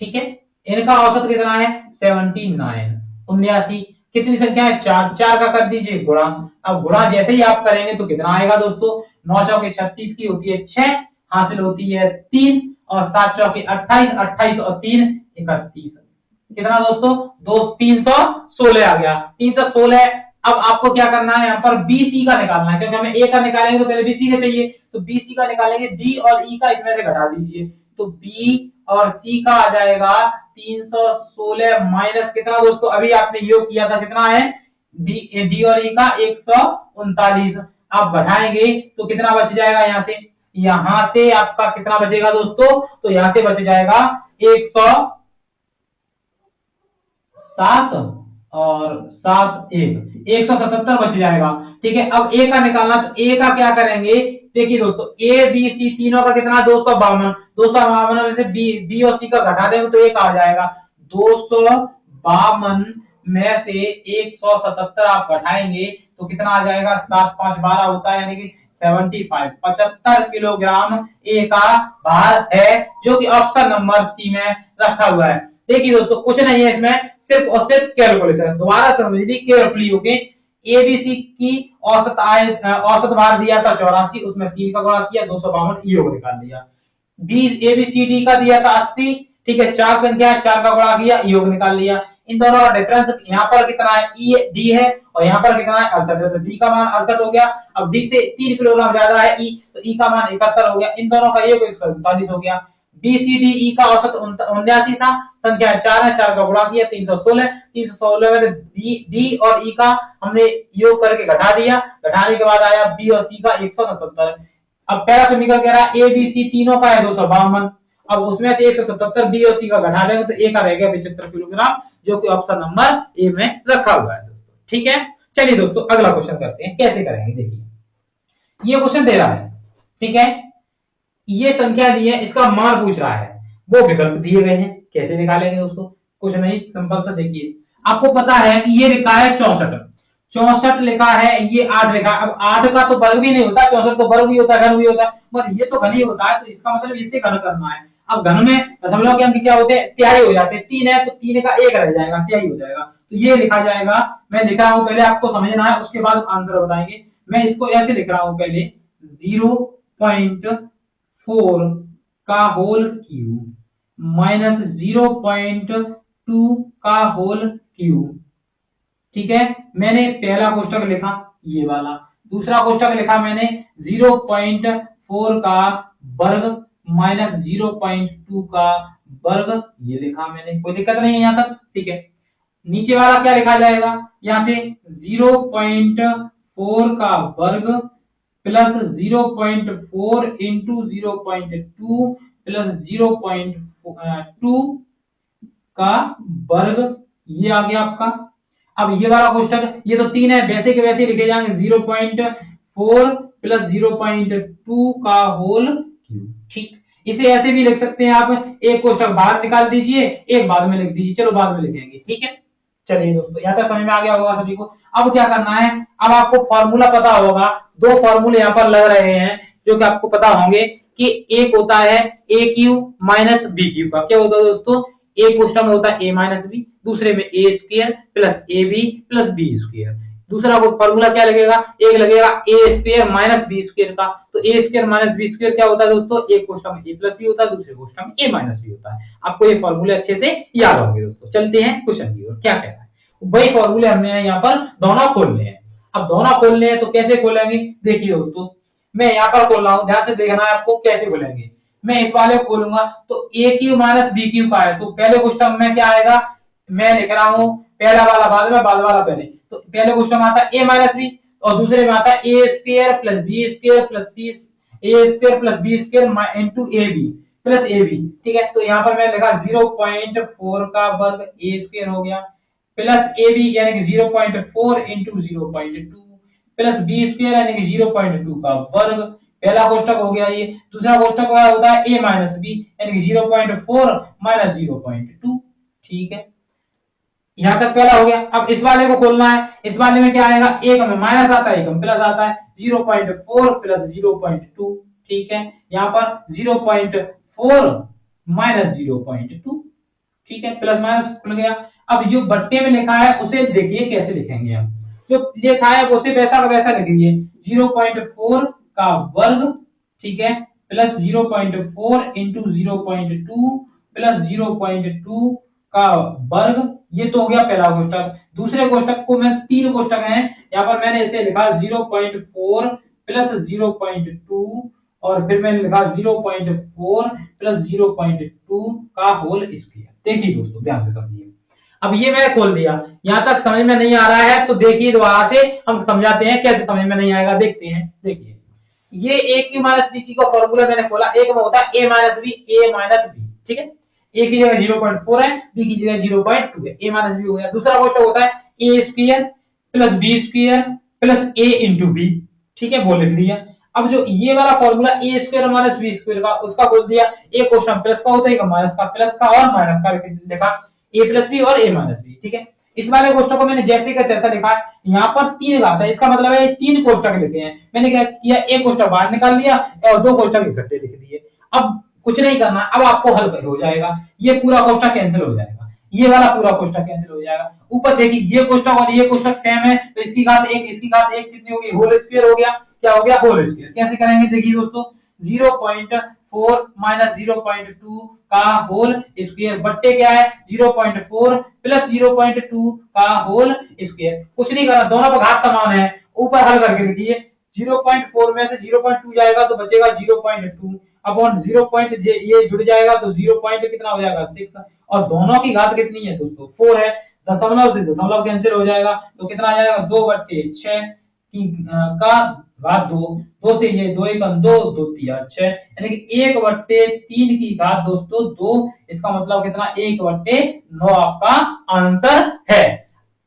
ठीक है। इनका औसत कितना है 79, 79। कितनी संख्या है 4, 4 का कर दीजिए गुणा। अब गुणा जैसे ही आप करेंगे तो कितना आएगा दोस्तों, 9 चौके 36 की होती है 6, हासिल होती है 3, और 7 चौके 28, 28 और 3 31। कितना दोस्तों 316 आ गया, 316। अब आपको क्या करना है, यहाँ पर बीसी का निकालना है, क्योंकि हमें ए का निकालेंगे तो पहले बीसी का चाहिए, तो बीसी का निकालेंगे, डी और ई का इसमें से घटा दीजिए, तो बी और सी का आ जाएगा 316 माइनस कितना दोस्तों, अभी आपने योग किया था कितना है, डी और ई का 139। आप बढ़ाएंगे तो कितना बच जाएगा, यहाँ से आपका कितना बचेगा दोस्तों, तो यहाँ से बच जाएगा 107 और 7 177 बच जाएगा। ठीक है, अब ए का निकालना, तो ए का क्या करेंगे, देखिए दोस्तों ए बी सी तीनों का कितना 252, 252 में से बी और सी का घटा देंगे तो एक आ जाएगा, 252 में से 177 आप घटाएंगे तो कितना आ जाएगा, 7 5 12 होता है, यानी कि 75, 75 किलोग्राम ए का भार है, जो कि ऑप्शन नंबर सी में रखा हुआ है। देखिए दोस्तों कुछ नहीं है इसमें, सिर्फ और सिर्फ कैलकुलेशन। दोबारा समझ ली केयरफुली होके। एबीसी की औसत भार दिया था 84, उसमें 3 का गुणा किया, 252 योग निकाल लिया। बी एबीसीडी का दिया था 80, ठीक है, 4 संख्या है, 4 का गुणा किया, योग निकाल लिया। इन दोनों का डिफरेंस यहाँ पर कितना है, ई डी है, और यहाँ पर कितना है, 68 है। तो डी का मान 68 हो गया। अब डी से 3 किलोग्राम ज्यादा है ई, तो ई का मान 71 हो गया। इन दोनों का योग 139 हो गया। बी सी डी ई का औसत 79 था, संख्या 4 है, 4 का गुणा किया, 316, 316 में डी और ई का हमने योग करके घटा दिया, घटाने के बाद आया बी और सी का 177। अब पहला समीकरण कह रहा है ए बी सी तीनों का है 252। अब उसमें से 177 बी और सी का घटा लेंगे तो ए का रह गया 75 किलोग्राम, जो कि ऑप्शन नंबर ए में रखा हुआ है दोस्तों। ठीक है, चलिए दोस्तों अगला क्वेश्चन करते हैं, कैसे करेंगे देखिए। ये क्वेश्चन दे रहा है, ठीक है, ये संख्या दी है, इसका मान पूछ रहा है, वो विकल्प दिए गए हैं, कैसे निकालेंगे उसको, कुछ नहीं, सिंपल सा देखिए। आपको पता है कि ये लिखा है 64, 64 लिखा है, ये 8 लिखा है। अब 8 का तो वर्ग भी नहीं होता, 64 तो वर्ग भी होता है, घन भी होता है, पर ये तो घन ही होता है, तो इसका मतलब इससे घन करना है। अब घन में दशमलव के अंक क्या होते हैं, तिहाई हो जाते हैं। 3 है तो 3 का 1 रह जाएगा, तिहाई हो जाएगा, तो ये लिखा जाएगा। मैं लिख रहा हूं, पहले आपको समझना है, उसके बाद आंसर बताएंगे। मैं इसको ऐसे लिख रहा हूं, पहले 0.4 का होल क्यूब माइनस 0.2 का होल क्यूब। ठीक है, मैंने पहला कोष्टक लिखा ये वाला, दूसरा कोष्टक लिखा मैंने 0.4 का वर्ग माइनस 0.2 का वर्ग, ये लिखा मैंने, कोई दिक्कत नहीं है यहाँ तक। ठीक है, नीचे वाला क्या लिखा जाएगा, यहाँ से 0.4 का वर्ग प्लस 0.4 इंटू 0.2 प्लस 0.2 का वर्ग, ये आ गया आपका। अब ये वाला कोष्टक, ये तो 3 है, वैसे के वैसे लिखे जाएंगे, 0.4 प्लस 0.2 का होल क्यूब। ठीक, इसे ऐसे भी लिख सकते हैं आप, एक कोष्टक बाहर निकाल दीजिए, एक बाद में लिख दीजिए, चलो बाद में लिखेंगे। ठीक है, चलिए दोस्तों, यहाँ तक समझ में आ गया होगा सभी को। अब क्या करना है, अब आपको फॉर्मूला पता होगा, 2 फॉर्मूले यहाँ पर लग रहे हैं जो कि आपको पता होंगे, कि एक होता है ए क्यू माइनस बी क्यू का, क्या होता है दोस्तों, एक क्वेश्चन में होता है ए माइनस बी, दूसरे में a square plus a b plus b square. दूसरा फॉर्मूला क्या लगेगा, एक लगेगा a square minus b square का। तो a square minus b square क्या होता है दोस्तों, एक क्वेश्चन में ए प्लस बी होता है, दूसरे क्वेश्चन में ए माइनस बी होता है। आपको ये फॉर्मूले अच्छे से याद होंगे दोस्तों। चलते हैं क्वेश्चन की ओर, क्या कहता है, वही फॉर्मूले हमने यहाँ पर दोनों खोलने हैं। अब दोनों खोलने हैं तो कैसे खोलेंगे, देखिए दोस्तों, मैं यहाँ पर खोल रहा हूँ, ध्यान से देखना है आपको कैसे खोलेंगे। मैं इस वाले को खोलूंगा तो ए क्यू माइनस बी क्यू का है, तो पहले क्वेश्चन में क्या आएगा, मैं लिख रहा हूँ पहला वाला बाद में, बाद वाला पहले। तो पहले क्वेश्चन में आता है ए माइनस बी, और दूसरे में आता है a square plus b square plus c, a square plus b square into a b plus a b. ठीक है, तो यहाँ पर मैं लिखा 0.4 का वर्ग ए स्क्वायर हो गया, प्लस ए बी यानी कि 0.4 इंटू 0.2 प्लस बी स्क्वायर यानी कि 0.2 का वर्ग। पहला कोष्टक हो गया ये। दूसरा कोष्टक क्या होता है, a माइनस बी यानी कि 0.4 माइनस 0.2। ठीक है, यहां तक पहला हो गया। अब इस वाले को खोलना है, इस वाले में क्या आएगा, एक में माइनस आता है, एक में प्लस आता है, 0.4 प्लस 0.2। ठीक है, यहाँ पर 0.4 माइनस 0.2। ठीक है, प्लस माइनस खुल गया। अब जो बट्टे में लिखा है उसे देखिए कैसे लिखेंगे हम, जो लिखा है उसे वैसा का वैसा लिखिए, 0.4 का वर्ग, ठीक है, प्लस 0.4 इंटू 0.2 प्लस 0.2 का वर्ग। ये तो हो गया पहला कोष्टक। दूसरे कोष्टक को मैं 3 कोष्टक हैं, यहाँ पर मैंने इसे लिखा 0.4 प्लस 0.2 और फिर मैंने लिखा 0.4 प्लस 0.2 का होल स्क्वायर। देखिए दोस्तों ध्यान से समझिए। अब ये मैंने खोल दिया, यहाँ तक समझ में नहीं आ रहा है तो देखिए दोबारा से हम समझाते हैं, कैसे समझ में नहीं आएगा देखते हैं। देखिए, ये ए क्यू माइनस बी का फॉर्मूला मैंने खोला, एक में होता है ए माइनस बी, ए माइनस बी। ठीक है, ए की जगह 0.4 है, बी की जगह 0.2 है, ए माइनस बी हो गया। दूसरा क्वेश्चन होता है a square plus b square plus a into b. ठीक है, वो लिख दिया। अब जो ये वाला formula a square minus b square का, उसका खोल दिया। एक क्वेश्चन प्लस का होता है, एक माइनस का, प्लस का और माइनस का लिखा, ए प्लस बी और ए माइनस बी। ठीक है, इस वाले क्वेश्चन को मैंने जैसे का तैसा लिखा है, यहाँ पर 3 आता है, इसका मतलब है 3 क्वेश्चन लिखे हैं। मैंने क्या किया, एक क्वेश्चन बाहर निकाल लिया और 2 क्वेश्चन इकट्ठे लिख दिए। अब कुछ नहीं करना, अब आपको हल हो जाएगा, ये पूरा क्वेश्चन कैंसिल हो जाएगा। ये वाला पूरा कोष्टक कैंसिल हो जाएगा। ऊपर देखिए ये कोष्टक और ये कोष्टक सेम है, तो इसकी घात एक, इसकी घात एक कितनी होगी, होल स्क्वायर हो गया। क्या हो गया, होल स्क्वायर। कैसे करेंगे देखिए दोस्तों, 0.4 माइनस 0.2 का होल स्क्वायर बट्टे क्या है 0.4 प्लस 0.2 का होल स्क्वायर। कुछ नहीं करना, दोनों का घात समान है। ऊपर हल करके देखिए, 0.4 में से 0.2 जाएगा तो बचेगा 0.2 अपॉन 0 पॉइंट ये जुड़ जाएगा तो 0 पॉइंट कितना हो जाएगा 6, और दोनों की घात कितनी है दोस्तों 4 है। दशमलव से दशमलव कैंसिल हो जाएगा तो कितना आ जाएगा 2/6 की का घात 2, 2 से ये 2 1 2, 2 3 6, यानी कि 1/3 की घात दोस्तों 2। इसका मतलब कितना 1/9 आपका आंसर है।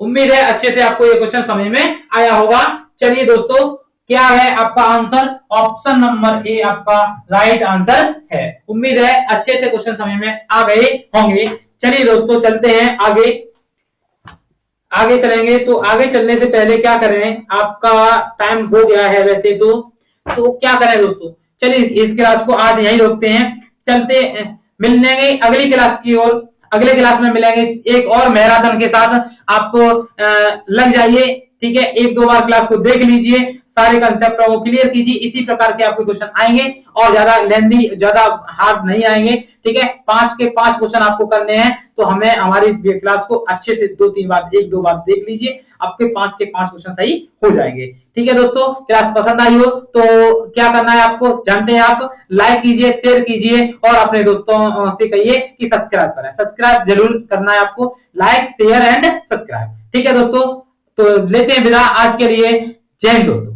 उम्मीद है अच्छे से आपको ये क्वेश्चन समझ में आया होगा। चलिए दोस्तों, क्या है आपका आंसर, ऑप्शन नंबर ए आपका राइट आंसर है। उम्मीद है अच्छे से क्वेश्चन समझ में आ गए होंगे। चलिए दोस्तों चलते हैं आगे, आगे चलेंगे। तो आगे चलने से पहले क्या करें, आपका टाइम हो गया है वैसे तो क्या करें दोस्तों, चलिए इस क्लास को आज यहीं रोकते हैं। चलते मिलेंगे अगली क्लास की ओर, अगले क्लास में मिलेंगे एक और मैराथन के साथ। आपको लग जाइए, ठीक है, एक दो बार क्लास को देख लीजिए, सारे कंसेप्टों को क्लियर कीजिए। इसी प्रकार के आपके क्वेश्चन आएंगे और ज्यादा लेंदी, ज्यादा हार्ड नहीं आएंगे, ठीक है। 5 के 5 क्वेश्चन आपको करने हैं, तो हमें हमारी क्लास को अच्छे से 2-3 बार, एक दो बार देख लीजिए, आपके 5 के 5 क्वेश्चन सही हो जाएंगे। ठीक है दोस्तों, क्लास पसंद आई हो तो क्या करना है आपको जानते हैं, आप लाइक कीजिए, शेयर कीजिए और अपने दोस्तों से कहिए कि सब्सक्राइब करें। सब्सक्राइब जरूर करना है आपको, लाइक शेयर एंड सब्सक्राइब। ठीक है दोस्तों, तो लेते हैं विदा आज के लिए। जय हिंद दोस्तों।